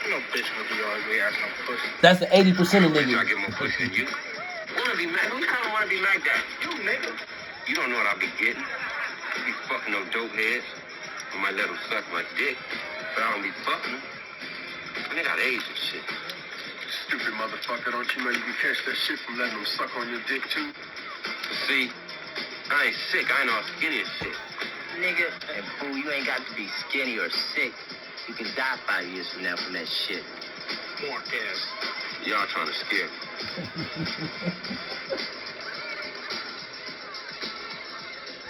S4: You know bitch gonna be all way asking for pussy.
S2: That's the 80% of
S4: I
S2: niggas.
S4: get more pussy than you. Wanna be mad? Who you kinda wanna be like that? You nigga. You don't know what I'll be getting. You be fucking no dope heads. I might let them suck my dick, but I don't be fucking them. They got AIDS and shit. Stupid motherfucker, don't you know you can catch that shit from letting them suck on your dick too? See, I ain't sick, I ain't all skinny and shit.
S5: Nigga, and fool, you ain't got to be skinny or sick. You can die 5 years from now from that shit.
S4: More gas. Y'all trying to scare me.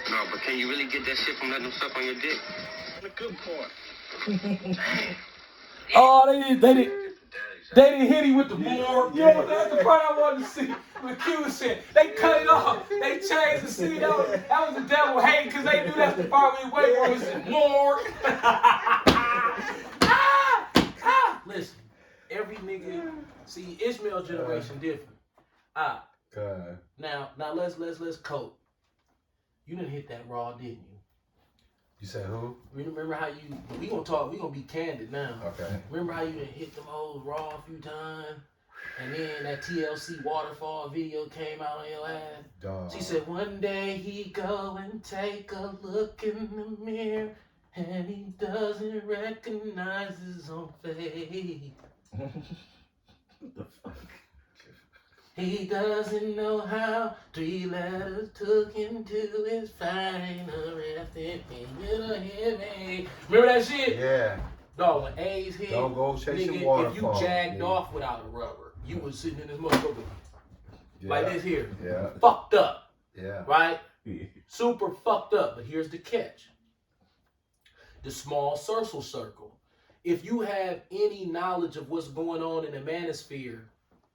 S4: No, but can you really get that shit from letting them suck on your dick? The good part.
S2: Oh, they didn't hit him with the more. Yo, that's the part I wanted to see. When Q said they cut it off, they changed the scene. That was the devil hating because they knew that's the part we wait for. It said more. Listen, every nigga. See, Ishmael generation different.
S1: God.
S2: Now let's cope. You didn't hit that raw, didn't you?
S1: You said who?
S2: Remember how you? We gonna be candid now.
S1: Okay.
S2: Remember how you done hit them hoes raw a few times, and then that TLC waterfall video came out on your ass.
S1: Dog.
S2: She said one day he go and take a look in the mirror, and he doesn't recognize his own face.
S3: What the fuck?
S2: He doesn't know how 3 letters took him to his final resting. Remember that shit?
S1: Yeah.
S2: Dog, when AIDS hit,
S1: Don't go chasing
S2: nigga,
S1: waterfall.
S2: if you jagged
S1: nigga.
S2: off without a rubber, you was sitting in this motherfucker like this here.
S1: Yeah.
S2: Fucked up,
S1: Yeah.
S2: right?
S3: Yeah.
S2: Super fucked up. But here's the catch. The small circle. If you have any knowledge of what's going on in the manosphere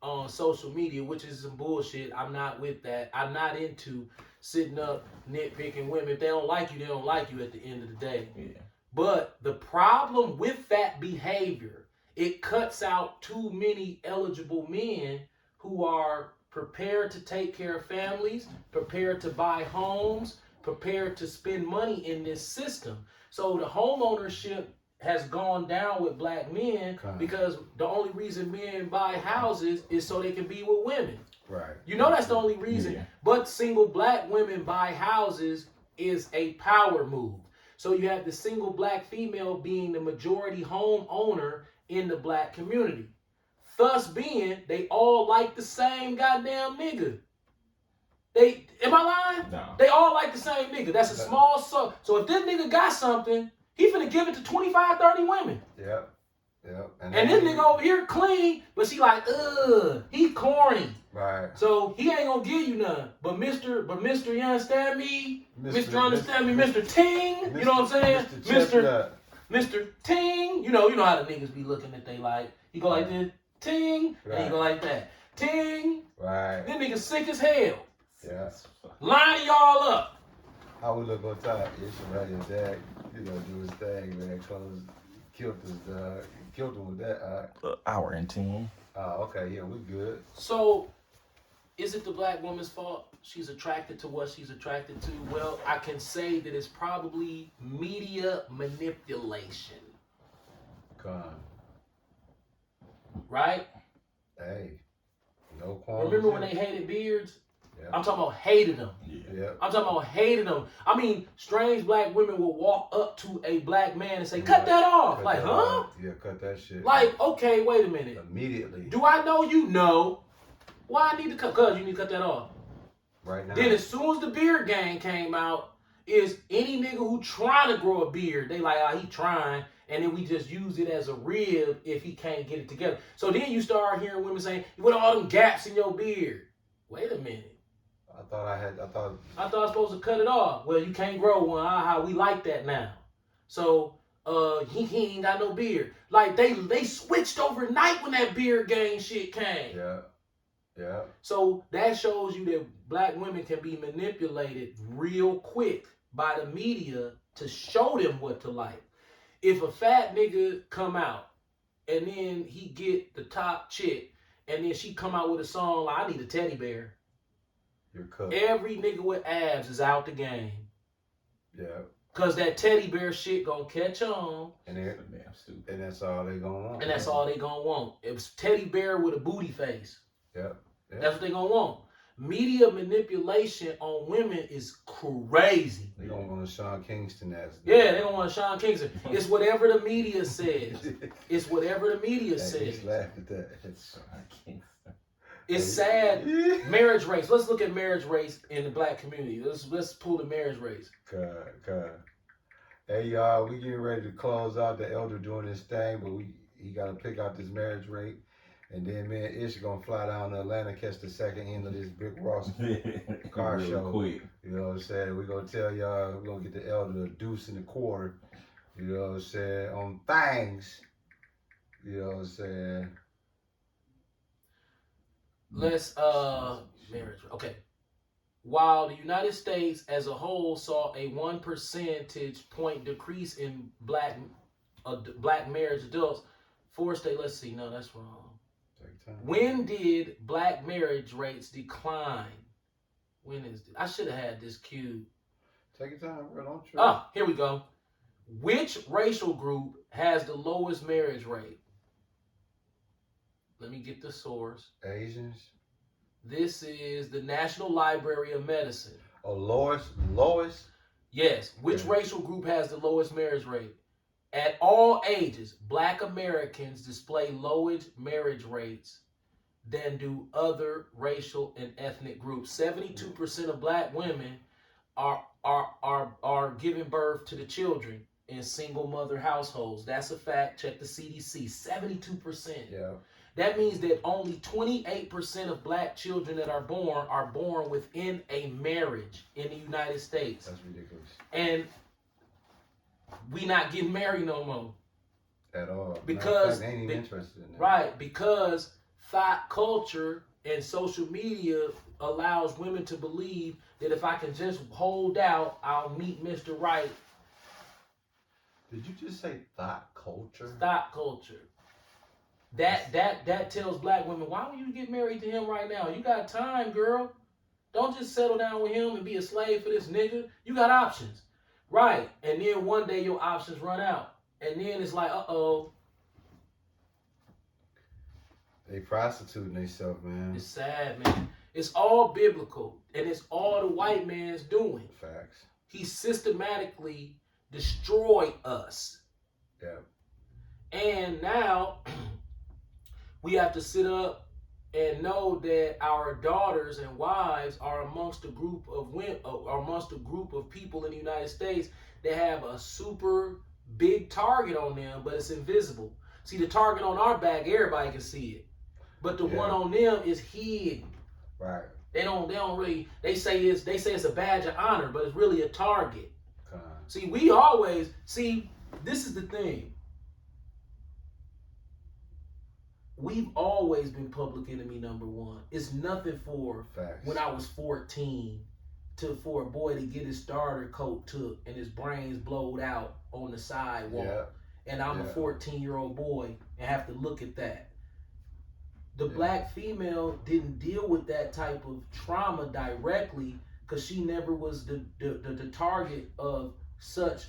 S2: on social media, which is some bullshit, I'm not with that. I'm not into sitting up nitpicking women. If they don't like you, they don't like you at the end of the day.
S3: Yeah.
S2: But the problem with that behavior, it cuts out too many eligible men who are prepared to take care of families, prepared to buy homes, prepared to spend money in this system. So the home ownership has gone down with black men because the only reason men buy houses is so they can be with women.
S1: Right.
S2: You know that's the only reason.
S3: Yeah.
S2: But single black women buy houses is a power move. So you have the single black female being the majority home owner in the black community. Thus being, they all like the same goddamn nigga. Am I lying?
S3: No.
S2: They all like the same nigga. That's a small sub. So if this nigga got something, he finna give it to 25, 30 women.
S1: Yep. Yep.
S2: And this nigga over here clean, but she like, he corny.
S1: Right.
S2: So he ain't gonna give you none. But Mr. You understand me? Mr. Understand me? Mr. Ting, you know what I'm saying? Mr. Ting, you know how the niggas be looking at they like. He go like this, Ting, and he go like that. Ting.
S1: Right.
S2: Them niggas sick as hell.
S1: Yeah.
S2: Lining y'all up.
S1: How we look on top? It's your right, your dad, do his thing, man. Clothes, killed his dog. killed him with that. All right.
S3: Hour and 10.
S1: Okay, yeah, we good.
S2: So, is it the black woman's fault? She's attracted to what she's attracted to. Well, I can say that it's probably media manipulation,
S1: Con.
S2: right?
S1: Hey, no qualms.
S2: Remember when they hated beards?
S1: Yeah.
S2: I'm talking about hated them.
S1: Yeah.
S2: I'm talking about hated them. I mean, strange black women will walk up to a black man and say, "Cut that off."
S1: Cut
S2: Like,
S1: that
S2: huh?
S1: off. Yeah, cut that shit.
S2: Like, okay, wait a minute.
S1: Immediately.
S2: Do I know you? No. Why I need to cut? Cause you need to cut that off.
S1: Right now.
S2: Then as soon as the beard gang came out, is any nigga who trying to grow a beard, they like, he trying, and then we just use it as a rib if he can't get it together. So then you start hearing women saying, "What all them gaps in your beard?" Wait a minute.
S1: I thought
S2: I was supposed to cut it off. Well, you can't grow one. We like that now. So he ain't got no beard. Like they switched overnight when that beard gang shit came.
S1: Yeah. Yeah.
S2: So that shows you that black women can be manipulated real quick by the media to show them what to like. If a fat nigga come out and then he get the top chick and then she come out with a song like, "I need a teddy bear,"
S1: You're cooked.
S2: every nigga with abs is out the game.
S1: Yeah.
S2: Cause that teddy bear shit gonna catch on.
S1: And they're
S3: Damn stupid.
S1: and that's all they gonna want.
S2: And that's all they gonna want. It's teddy bear with a booty face.
S1: Yeah.
S2: That's what they gonna want. Media manipulation on women is crazy.
S1: They gonna want a Sean Kingston ass.
S2: Yeah, they don't want Sean Kingston. It's whatever the media says. It's whatever the media
S1: Hey,
S2: says.
S1: just laugh at that.
S2: It's sad. Marriage rates. Let's look at marriage rates in the black community. Let's pull the marriage rates.
S1: God. Hey y'all, we getting ready to close out. The elder doing his thing, but he gotta pick out this marriage rate. And then me and Ish gonna fly down to Atlanta, catch the second end of this Big Ross car
S3: Real
S1: show.
S3: quick.
S1: You know what I'm saying? We're gonna tell y'all, we're gonna get the elder a deuce in the quarter. You know what I'm saying? On things. You know what I'm saying?
S2: Let's marriage. Okay. While the United States as a whole saw a 1 percentage point decrease in black marriage adults, 4 states. Let's see. No, that's wrong.
S1: Take time.
S2: When did black marriage rates decline? When is it? I should have had this queued.
S1: Take your time, bro. Don't trip.
S2: Here we go. Which racial group has the lowest marriage rate? Let me get the source.
S1: Asians.
S2: This is the National Library of Medicine.
S1: Oh, Lois.
S2: Yes. Which
S1: Okay.
S2: racial group has the lowest marriage rate? At all ages, black Americans display lower marriage rates than do other racial and ethnic groups. 72% of black women are giving birth to the children in single mother households. That's a fact. Check the CDC. 72%.
S1: Yeah.
S2: That means that only 28% of black children that are born within a marriage in the United States.
S1: That's ridiculous.
S2: And we not getting married no more.
S1: At all.
S2: Because
S1: they ain't even interested in that.
S2: Right, because thought culture and social media allows women to believe that if I can just hold out, I'll meet Mr. Right.
S1: Did you just say thought culture?
S2: Thought culture. That tells black women, why would you get married to him right now? You got time, girl. Don't just settle down with him and be a slave for this nigga. You got options. Right. And then one day your options run out. And then it's like, uh-oh.
S1: They prostituting themselves, man.
S2: It's sad, man. It's all biblical. And it's all the white man's doing.
S1: Facts.
S2: He systematically destroyed us.
S1: Yeah.
S2: And now we have to sit up and know that our daughters and wives are amongst a group of women, amongst a group of people in the United States that have a super big target on them, but it's invisible. See, the target on our back, everybody can see it, but the one on them is hidden.
S1: Right.
S2: They don't really. They say it's a badge of honor, but it's really a target. See, this is the thing. We've always been public enemy number one. It's nothing for
S1: Facts.
S2: when I was 14 for a boy to get his starter coat took and his brains blowed out on the sidewalk.
S1: Yeah.
S2: and I'm a 14-year-old boy and have to look at that. The black female didn't deal with that type of trauma directly because she never was the target of such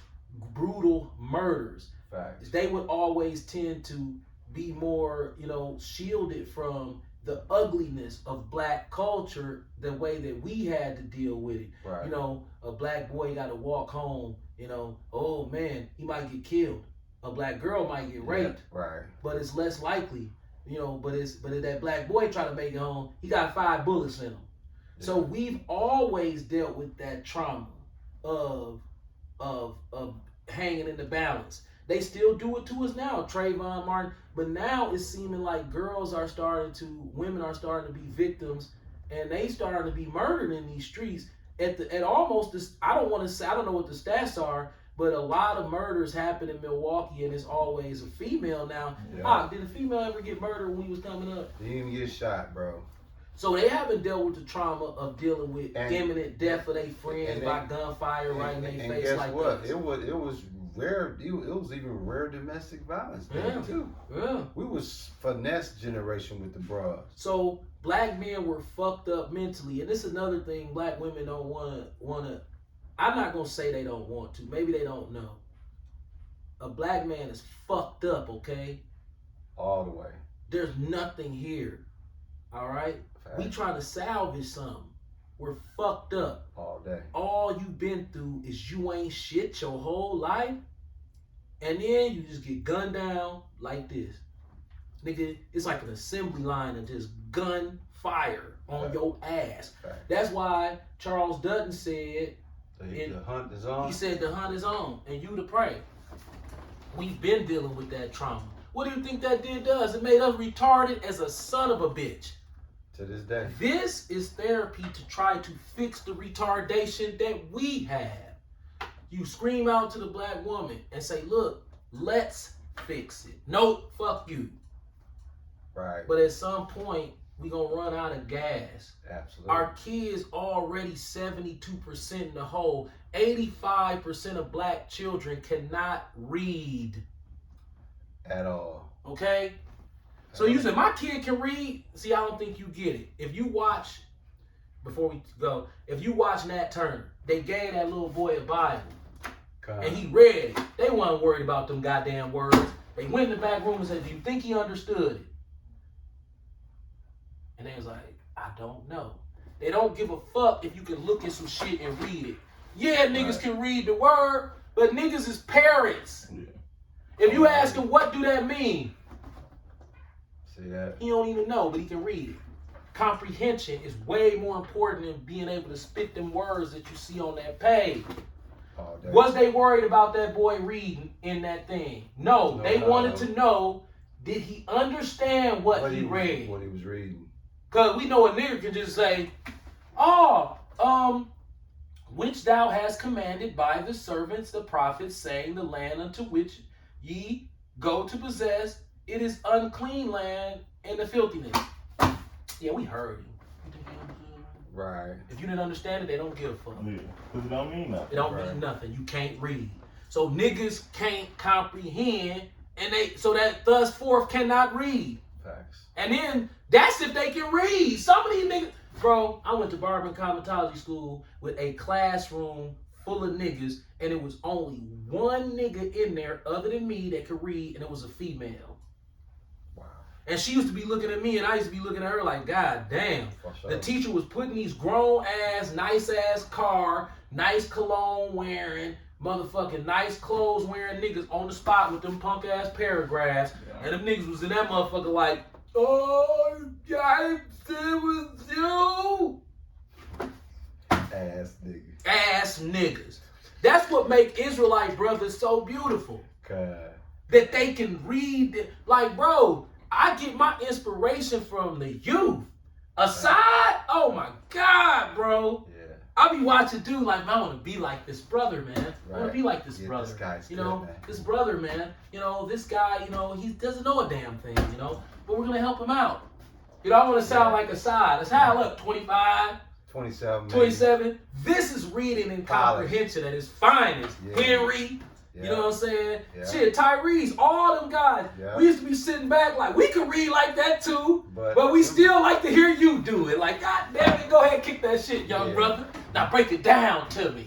S2: brutal murders.
S1: Facts.
S2: They would always tend to be more, shielded from the ugliness of black culture, the way that we had to deal with it.
S1: Right.
S2: A black boy got to walk home, oh man, he might get killed. A black girl might get raped.
S1: Yeah, right.
S2: But it's less likely, but if that black boy try to make it home, he got 5 bullets in him. Yeah. So we've always dealt with that trauma of hanging in the balance. They still do it to us now, Trayvon Martin. But now it's seeming like women are starting to be victims, and they starting to be murdered in these streets at almost this. I don't know what the stats are, but a lot of murders happen in Milwaukee, and it's always a female now.
S1: Yeah.
S2: Did a female ever get murdered when he was coming up?
S1: He didn't even get shot, bro.
S2: So they haven't dealt with the trauma of dealing with imminent death of their friends by gunfire right in their face
S1: guess
S2: like
S1: what?
S2: this.
S1: It was rare. It was even rare domestic violence then too.
S2: Yeah.
S1: We was finesse generation with the bras.
S2: So black men were fucked up mentally, and this is another thing. Black women don't want to. I'm not gonna say they don't want to. Maybe they don't know. A black man is fucked up. Okay.
S1: All the way.
S2: There's nothing here. All right. We trying to salvage something. We're fucked up.
S1: All day.
S2: All you've been through is you ain't shit your whole life. And then you just get gunned down like this. Nigga, it's like an assembly line of just gun fire on your ass. That's why Charles Dutton said,
S1: the hunt is on.
S2: He said the hunt is on and you the prey. We've been dealing with that trauma. What do you think that did to us? It made us retarded as a son of a bitch.
S1: To this day.
S2: This is therapy to try to fix the retardation that we have. You scream out to the black woman and say, look, let's fix it. No, fuck you.
S1: Right.
S2: But at some point, we're going to run out of gas.
S1: Absolutely.
S2: Our kids already 72% in the hole. 85% of black children cannot read.
S1: At all.
S2: Okay? So you said, my kid can read? See, I don't think you get it. If you watch, before we go, if you watch Nat Turner, they gave that little boy a Bible. And he read it. They weren't worried about them goddamn words. They went in the back room and said, do you think he understood it? And they was like, I don't know. They don't give a fuck if you can look at some shit and read it. Yeah, niggas can read the word, but niggas is parents. Yeah. If you ask him, what do that mean?
S1: See that?
S2: He don't even know, but he can read it. Comprehension is way more important than being able to spit them words that you see on that page. Was they worried about that boy reading in that thing? No, they wanted to know, did he understand what he read?
S1: What he was reading.
S2: Because we know a nigga can just say, which thou hast commanded by the servants, the prophets, saying the land unto which ye go to possess, it is unclean land and the filthiness. Yeah, we heard him.
S1: Right.
S2: If you didn't understand it, they don't give a fuck.
S3: Yeah, because it don't mean nothing.
S2: It don't mean nothing. You can't read. So niggas can't comprehend, and so that thus forth cannot read.
S1: Facts.
S2: And then that's if they can read. Some of these niggas, bro, I went to barber and cosmetology school with a classroom full of niggas, and it was only one nigga in there other than me that could read, and it was a female.
S1: Wow.
S2: And she used to be looking at me, and I used to be looking at her like, God damn. The teacher was putting these grown ass, nice ass car, nice cologne wearing, motherfucking nice clothes wearing niggas on the spot with them punk ass paragraphs. Yeah. And them niggas was in that motherfucker like, oh, I it was you.
S1: Ass niggas.
S2: Ass niggas. That's what make Israelite brothers so beautiful.
S1: God.
S2: That they can read. Like, bro, I get my inspiration from the youth. Aside, oh my God, bro. Yeah. I be watching dude like, man, I want to be like this brother, man. I want to be like this brother. This guy's good, man. This brother, man. This guy, he doesn't know a damn thing, but we're going to help him out. I want to sound like Assad. Assad, look, 25.
S1: 27.
S2: 27. This is reading and comprehension at its finest. Yeah. Henry, You know what I'm saying?
S1: Yeah.
S2: Shit, Tyrese, all them guys.
S1: Yeah.
S2: We used to be sitting back like, we can read like that too,
S1: But
S2: we still like to hear you do it. Like, God damn it, go ahead, kick that shit, young brother. Now break it down to me.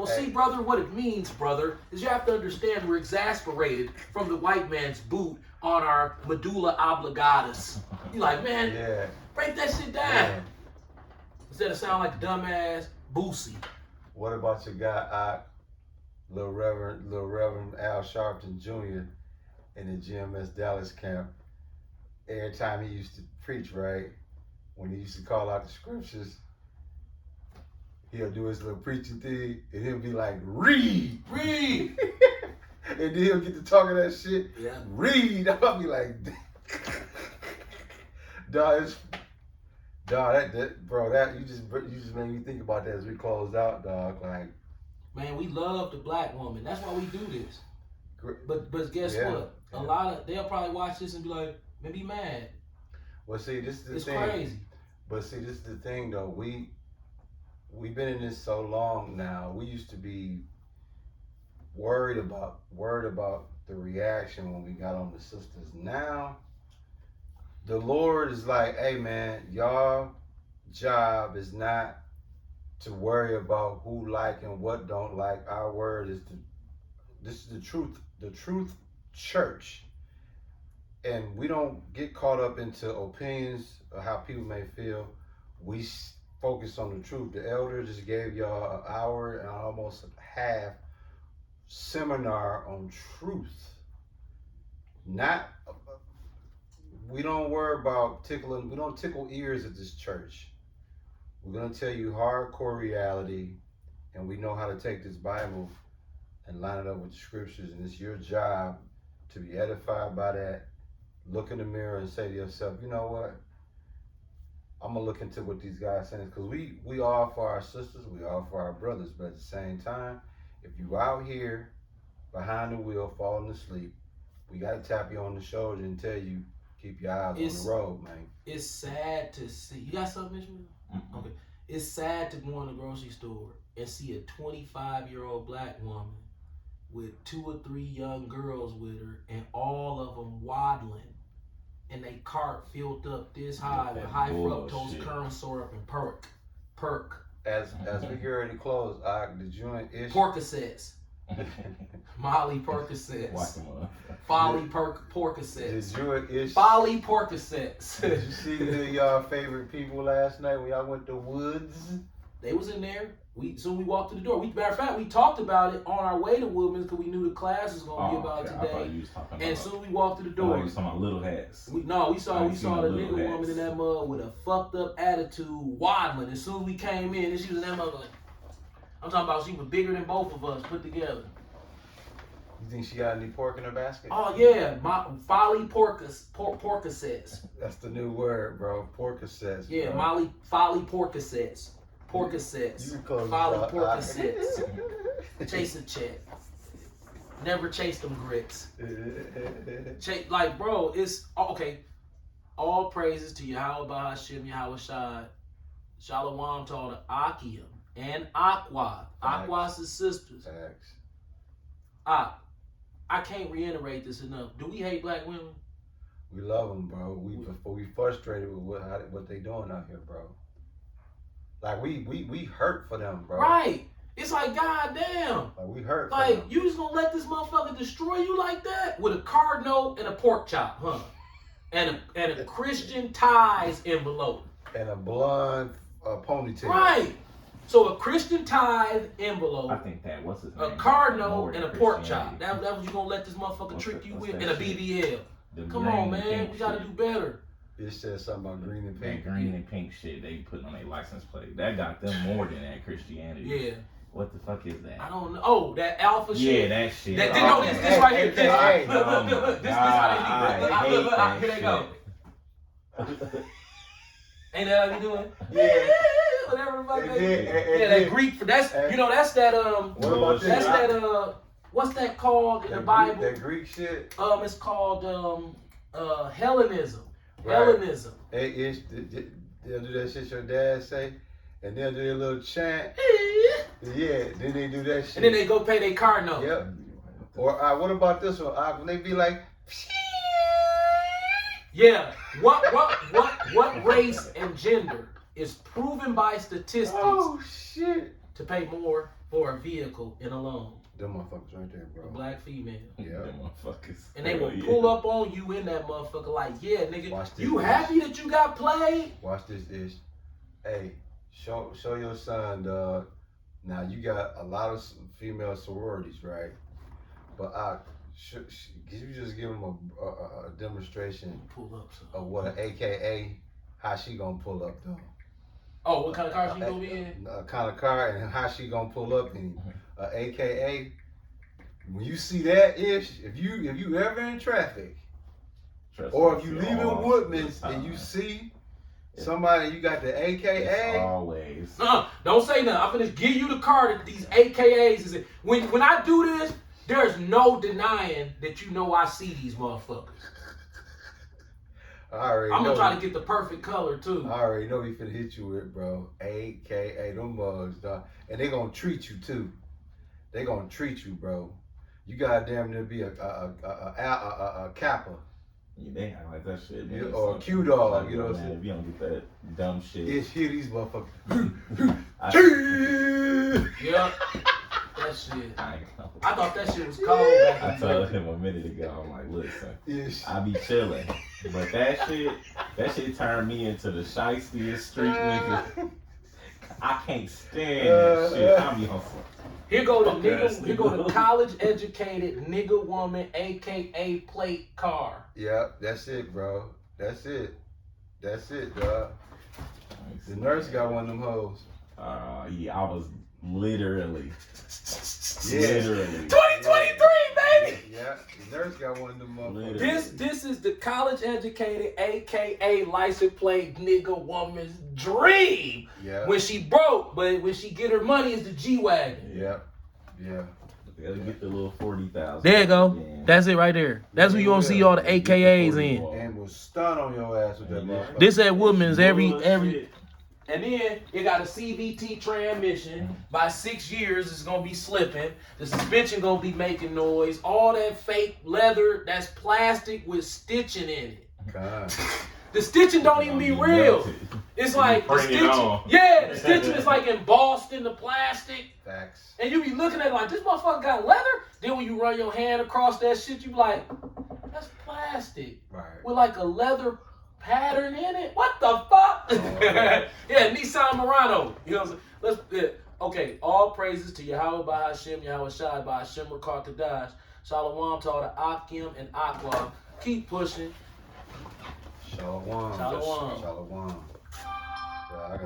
S2: See, brother, what it means, brother, is you have to understand we're exasperated from the white man's boot on our medulla oblongatus. You like, man, break that shit down.
S1: Yeah.
S2: Instead of sound like a dumbass Boosie.
S1: What about your guy, Little Reverend Al Sharpton Jr. in the GMS Dallas camp? Every time he used to preach, right, when he used to call out the scriptures, he'll do his little preaching thing, and he'll be like, read.
S2: And
S1: then he'll get to talking that shit.
S2: Yeah.
S1: Read. I'll be like, dog, you just made me think about that as we close out, dog. Like,
S2: man, we love the black woman. That's why we do this. But guess what? They'll probably watch this and be like, maybe mad.
S1: Well, see, this is the thing.
S2: It's crazy.
S1: But see, this is the thing, though. We've been in this so long now. We used to be worried about the reaction when we got on the sisters. Now, the Lord is like, hey, man, y'all job is not to worry about who like and what don't like. Our word is this is the truth church. And we don't get caught up into opinions or how people may feel. We focus on the truth. The elder just gave y'all an hour and almost half seminar on truth. We don't worry about we don't tickle ears at this church. We're going to tell you hardcore reality, and we know how to take this Bible and line it up with the scriptures, and it's your job to be edified by that. Look in the mirror and say to yourself, you know what? I'm going to look into what these guys are saying, because we all for our sisters, we all for our brothers, but at the same time, if you out here behind the wheel falling asleep, we got to tap you on the shoulder and tell you, keep your eyes on the road, man.
S2: It's sad to see. You got something, Ishmael?
S3: Mm-hmm.
S2: Okay. It's sad to go in the grocery store and see a 25-year-old black woman with 2 or 3 young girls with her, and all of them waddling, and they cart filled up this high with high fructose corn syrup and perk.
S1: As we get ready to close, the joint is
S2: Percocets. Molly Percocets. Folly Percocets.
S1: The joint is
S2: Folly Percocets.
S1: Did you see any of y'all favorite people last night when y'all went to Woods?
S2: They was in there. Soon we walked through the door. Matter of fact, we talked about it on our way to Woodman's because we knew the class was going to be about today. And soon we walked through the door.
S3: You was talking about little hats.
S2: We saw the nigga woman in that mug with a fucked up attitude, waddling. As soon as we came in, and she was in that mug like, I'm talking about she was bigger than both of us put together.
S1: You think she got any pork in her basket?
S2: Oh yeah, Folly Percocets.
S1: That's the new word, bro. Porcocets.
S2: Yeah,
S1: bro.
S2: Folly Percocets. Porcocets. Folly Percocets. Chase a check. Never chase them grits. Like, bro, it's okay. All praises to Yahweh Bahashim, Yahweh Shai. Shalom to all the Akim and Aqua. Aqua's his sisters.
S1: Facts.
S2: I can't reiterate this enough. Do we hate black women?
S1: We love them, bro. We frustrated with what they doing out here, bro. Like we hurt for them, bro.
S2: Right. It's like, goddamn.
S1: Like we hurt.
S2: Like, you just gonna let this motherfucker destroy you like that with a card note and a pork chop, huh? And a Christian ties envelope.
S1: And a blonde ponytail.
S2: Right. So a Christian tithe envelope.
S3: I think that what's his name?
S2: A card note and a pork chop. That what you gonna let this motherfucker trick you with? And a BBL. Come on, man. We gotta do better.
S1: It said something about green and pink.
S3: That green and pink shit they put on their license plate. That got them more than that Christianity.
S2: Yeah.
S3: What the fuck is that?
S2: I don't know. Oh, that alpha shit.
S3: Yeah, that shit.
S2: This right here. Look, this right here.
S3: Look,
S2: here they go. Ain't that how you doing?
S1: Yeah.
S2: Whatever the fuck yeah, that Greek. That's that.
S1: What about
S2: that's that. What's that called in the Bible?
S1: That Greek shit.
S2: It's called Hellenism.
S1: Right.
S2: Hellenism.
S1: They'll do that shit your dad say, and they'll do their little chant. Yeah, then they do that shit.
S2: And then they go pay their car note.
S1: Yep. Or what about this one? When they be like,
S2: Yeah. What race and gender is proven by statistics
S1: oh shit.
S2: to pay more for a vehicle in a loan?
S1: Them motherfuckers right there,
S2: A
S1: bro.
S2: black female.
S1: Yeah.
S3: Them motherfuckers.
S2: And they will
S3: Hell
S2: pull
S3: yeah.
S2: up on you in that motherfucker like, yeah, nigga,
S1: Watch this,
S2: you
S1: bitch.
S2: happy that you got played?
S1: Watch this ish. Hey, show your son, dog. Now you got a lot of female sororities, right? But you just give him a demonstration
S2: Pull up, son.
S1: of what an AKA, how she gonna pull up though.
S2: Oh, what kind of car she gonna be in?
S1: A kind of car and how she gonna pull up in. AKA, when you see that ish, if you ever in traffic,
S3: Trust
S1: or
S3: me,
S1: if you
S3: it's
S1: leaving
S3: all
S1: Woodman's
S3: the
S1: and you
S3: time.
S1: see somebody, you got the
S3: It's
S1: AKA.
S3: always.
S2: Don't say nothing. I'm gonna give you the car that these AKAs is in. When I do this, there's no denying that you know I see these motherfuckers.
S1: I already
S2: I'm
S1: know.
S2: gonna try to get the perfect color too.
S1: I already know he finna hit you with, bro. AKA, them mugs, dog. And they gonna treat you too. They gonna treat you, bro. You goddamn near be a Kappa.
S3: Yeah, they act like that shit.
S1: Yeah,
S3: Man,
S1: or a
S3: something.
S1: Q-Dog,
S3: Like,
S1: you know what I'm
S3: man,
S1: saying?
S3: if you don't get that dumb shit.
S1: It's here, these motherfuckers.
S2: Yep. That shit.
S3: I ain't gonna-
S2: I thought that shit was cold back
S3: I
S2: in the
S3: told
S2: day.
S3: him a minute ago, I'm like, listen,
S1: Yes.
S3: I be chilling. But that shit turned me into the shiestiest street nigga. I can't stand that shit. I be on some.
S2: Here go the
S3: Fuck ass
S2: nigga. Here go the
S3: nigga.
S2: college educated nigga woman, AKA plate car.
S1: Yeah, that's it, bro. That's it. That's it, dog. The nurse got one of them hoes.
S3: Yeah, I was literally.
S1: Yeah.
S3: Literally.
S2: 2023, baby.
S1: Yeah, the nurse got one of them motherfuckers.
S3: Literally.
S2: This is the college educated, AKA license plate nigga woman's dream.
S1: Yeah.
S2: When she broke, but when she get her money, is the G wagon.
S1: Yeah. Yeah.
S3: Gotta get the little 40,000.
S2: There you go.
S3: Yeah.
S2: That's it right there. That's who you gonna see all the AKAs in.
S1: And was stun on your ass with that motherfucker.
S2: This at Woodman's every.
S3: Bullshit.
S2: And then it got a CVT transmission. By 6 years, it's gonna be slipping. The suspension gonna be making noise. All that fake leather, that's plastic with stitching in it.
S1: God.
S2: The stitching don't even be real. It's like the
S3: Bring it
S2: stitching.
S3: on.
S2: Yeah, the stitching is like embossed in the plastic.
S1: Facts.
S2: And you be looking at it like, this motherfucker got leather? Then when you run your hand across that shit, you be like, that's plastic.
S1: Right.
S2: With like a leather pattern in it? What the fuck? Yeah, Nissan Murano. You know what I'm saying? Okay, all praises to Yahweh by Hashem, Yahweh Shai by Hashem Rakar Kadash. Shalom to all the Akim and Aqua. Keep pushing.
S1: Shalom.
S2: Shalom.
S1: Shalom. Yeah, I got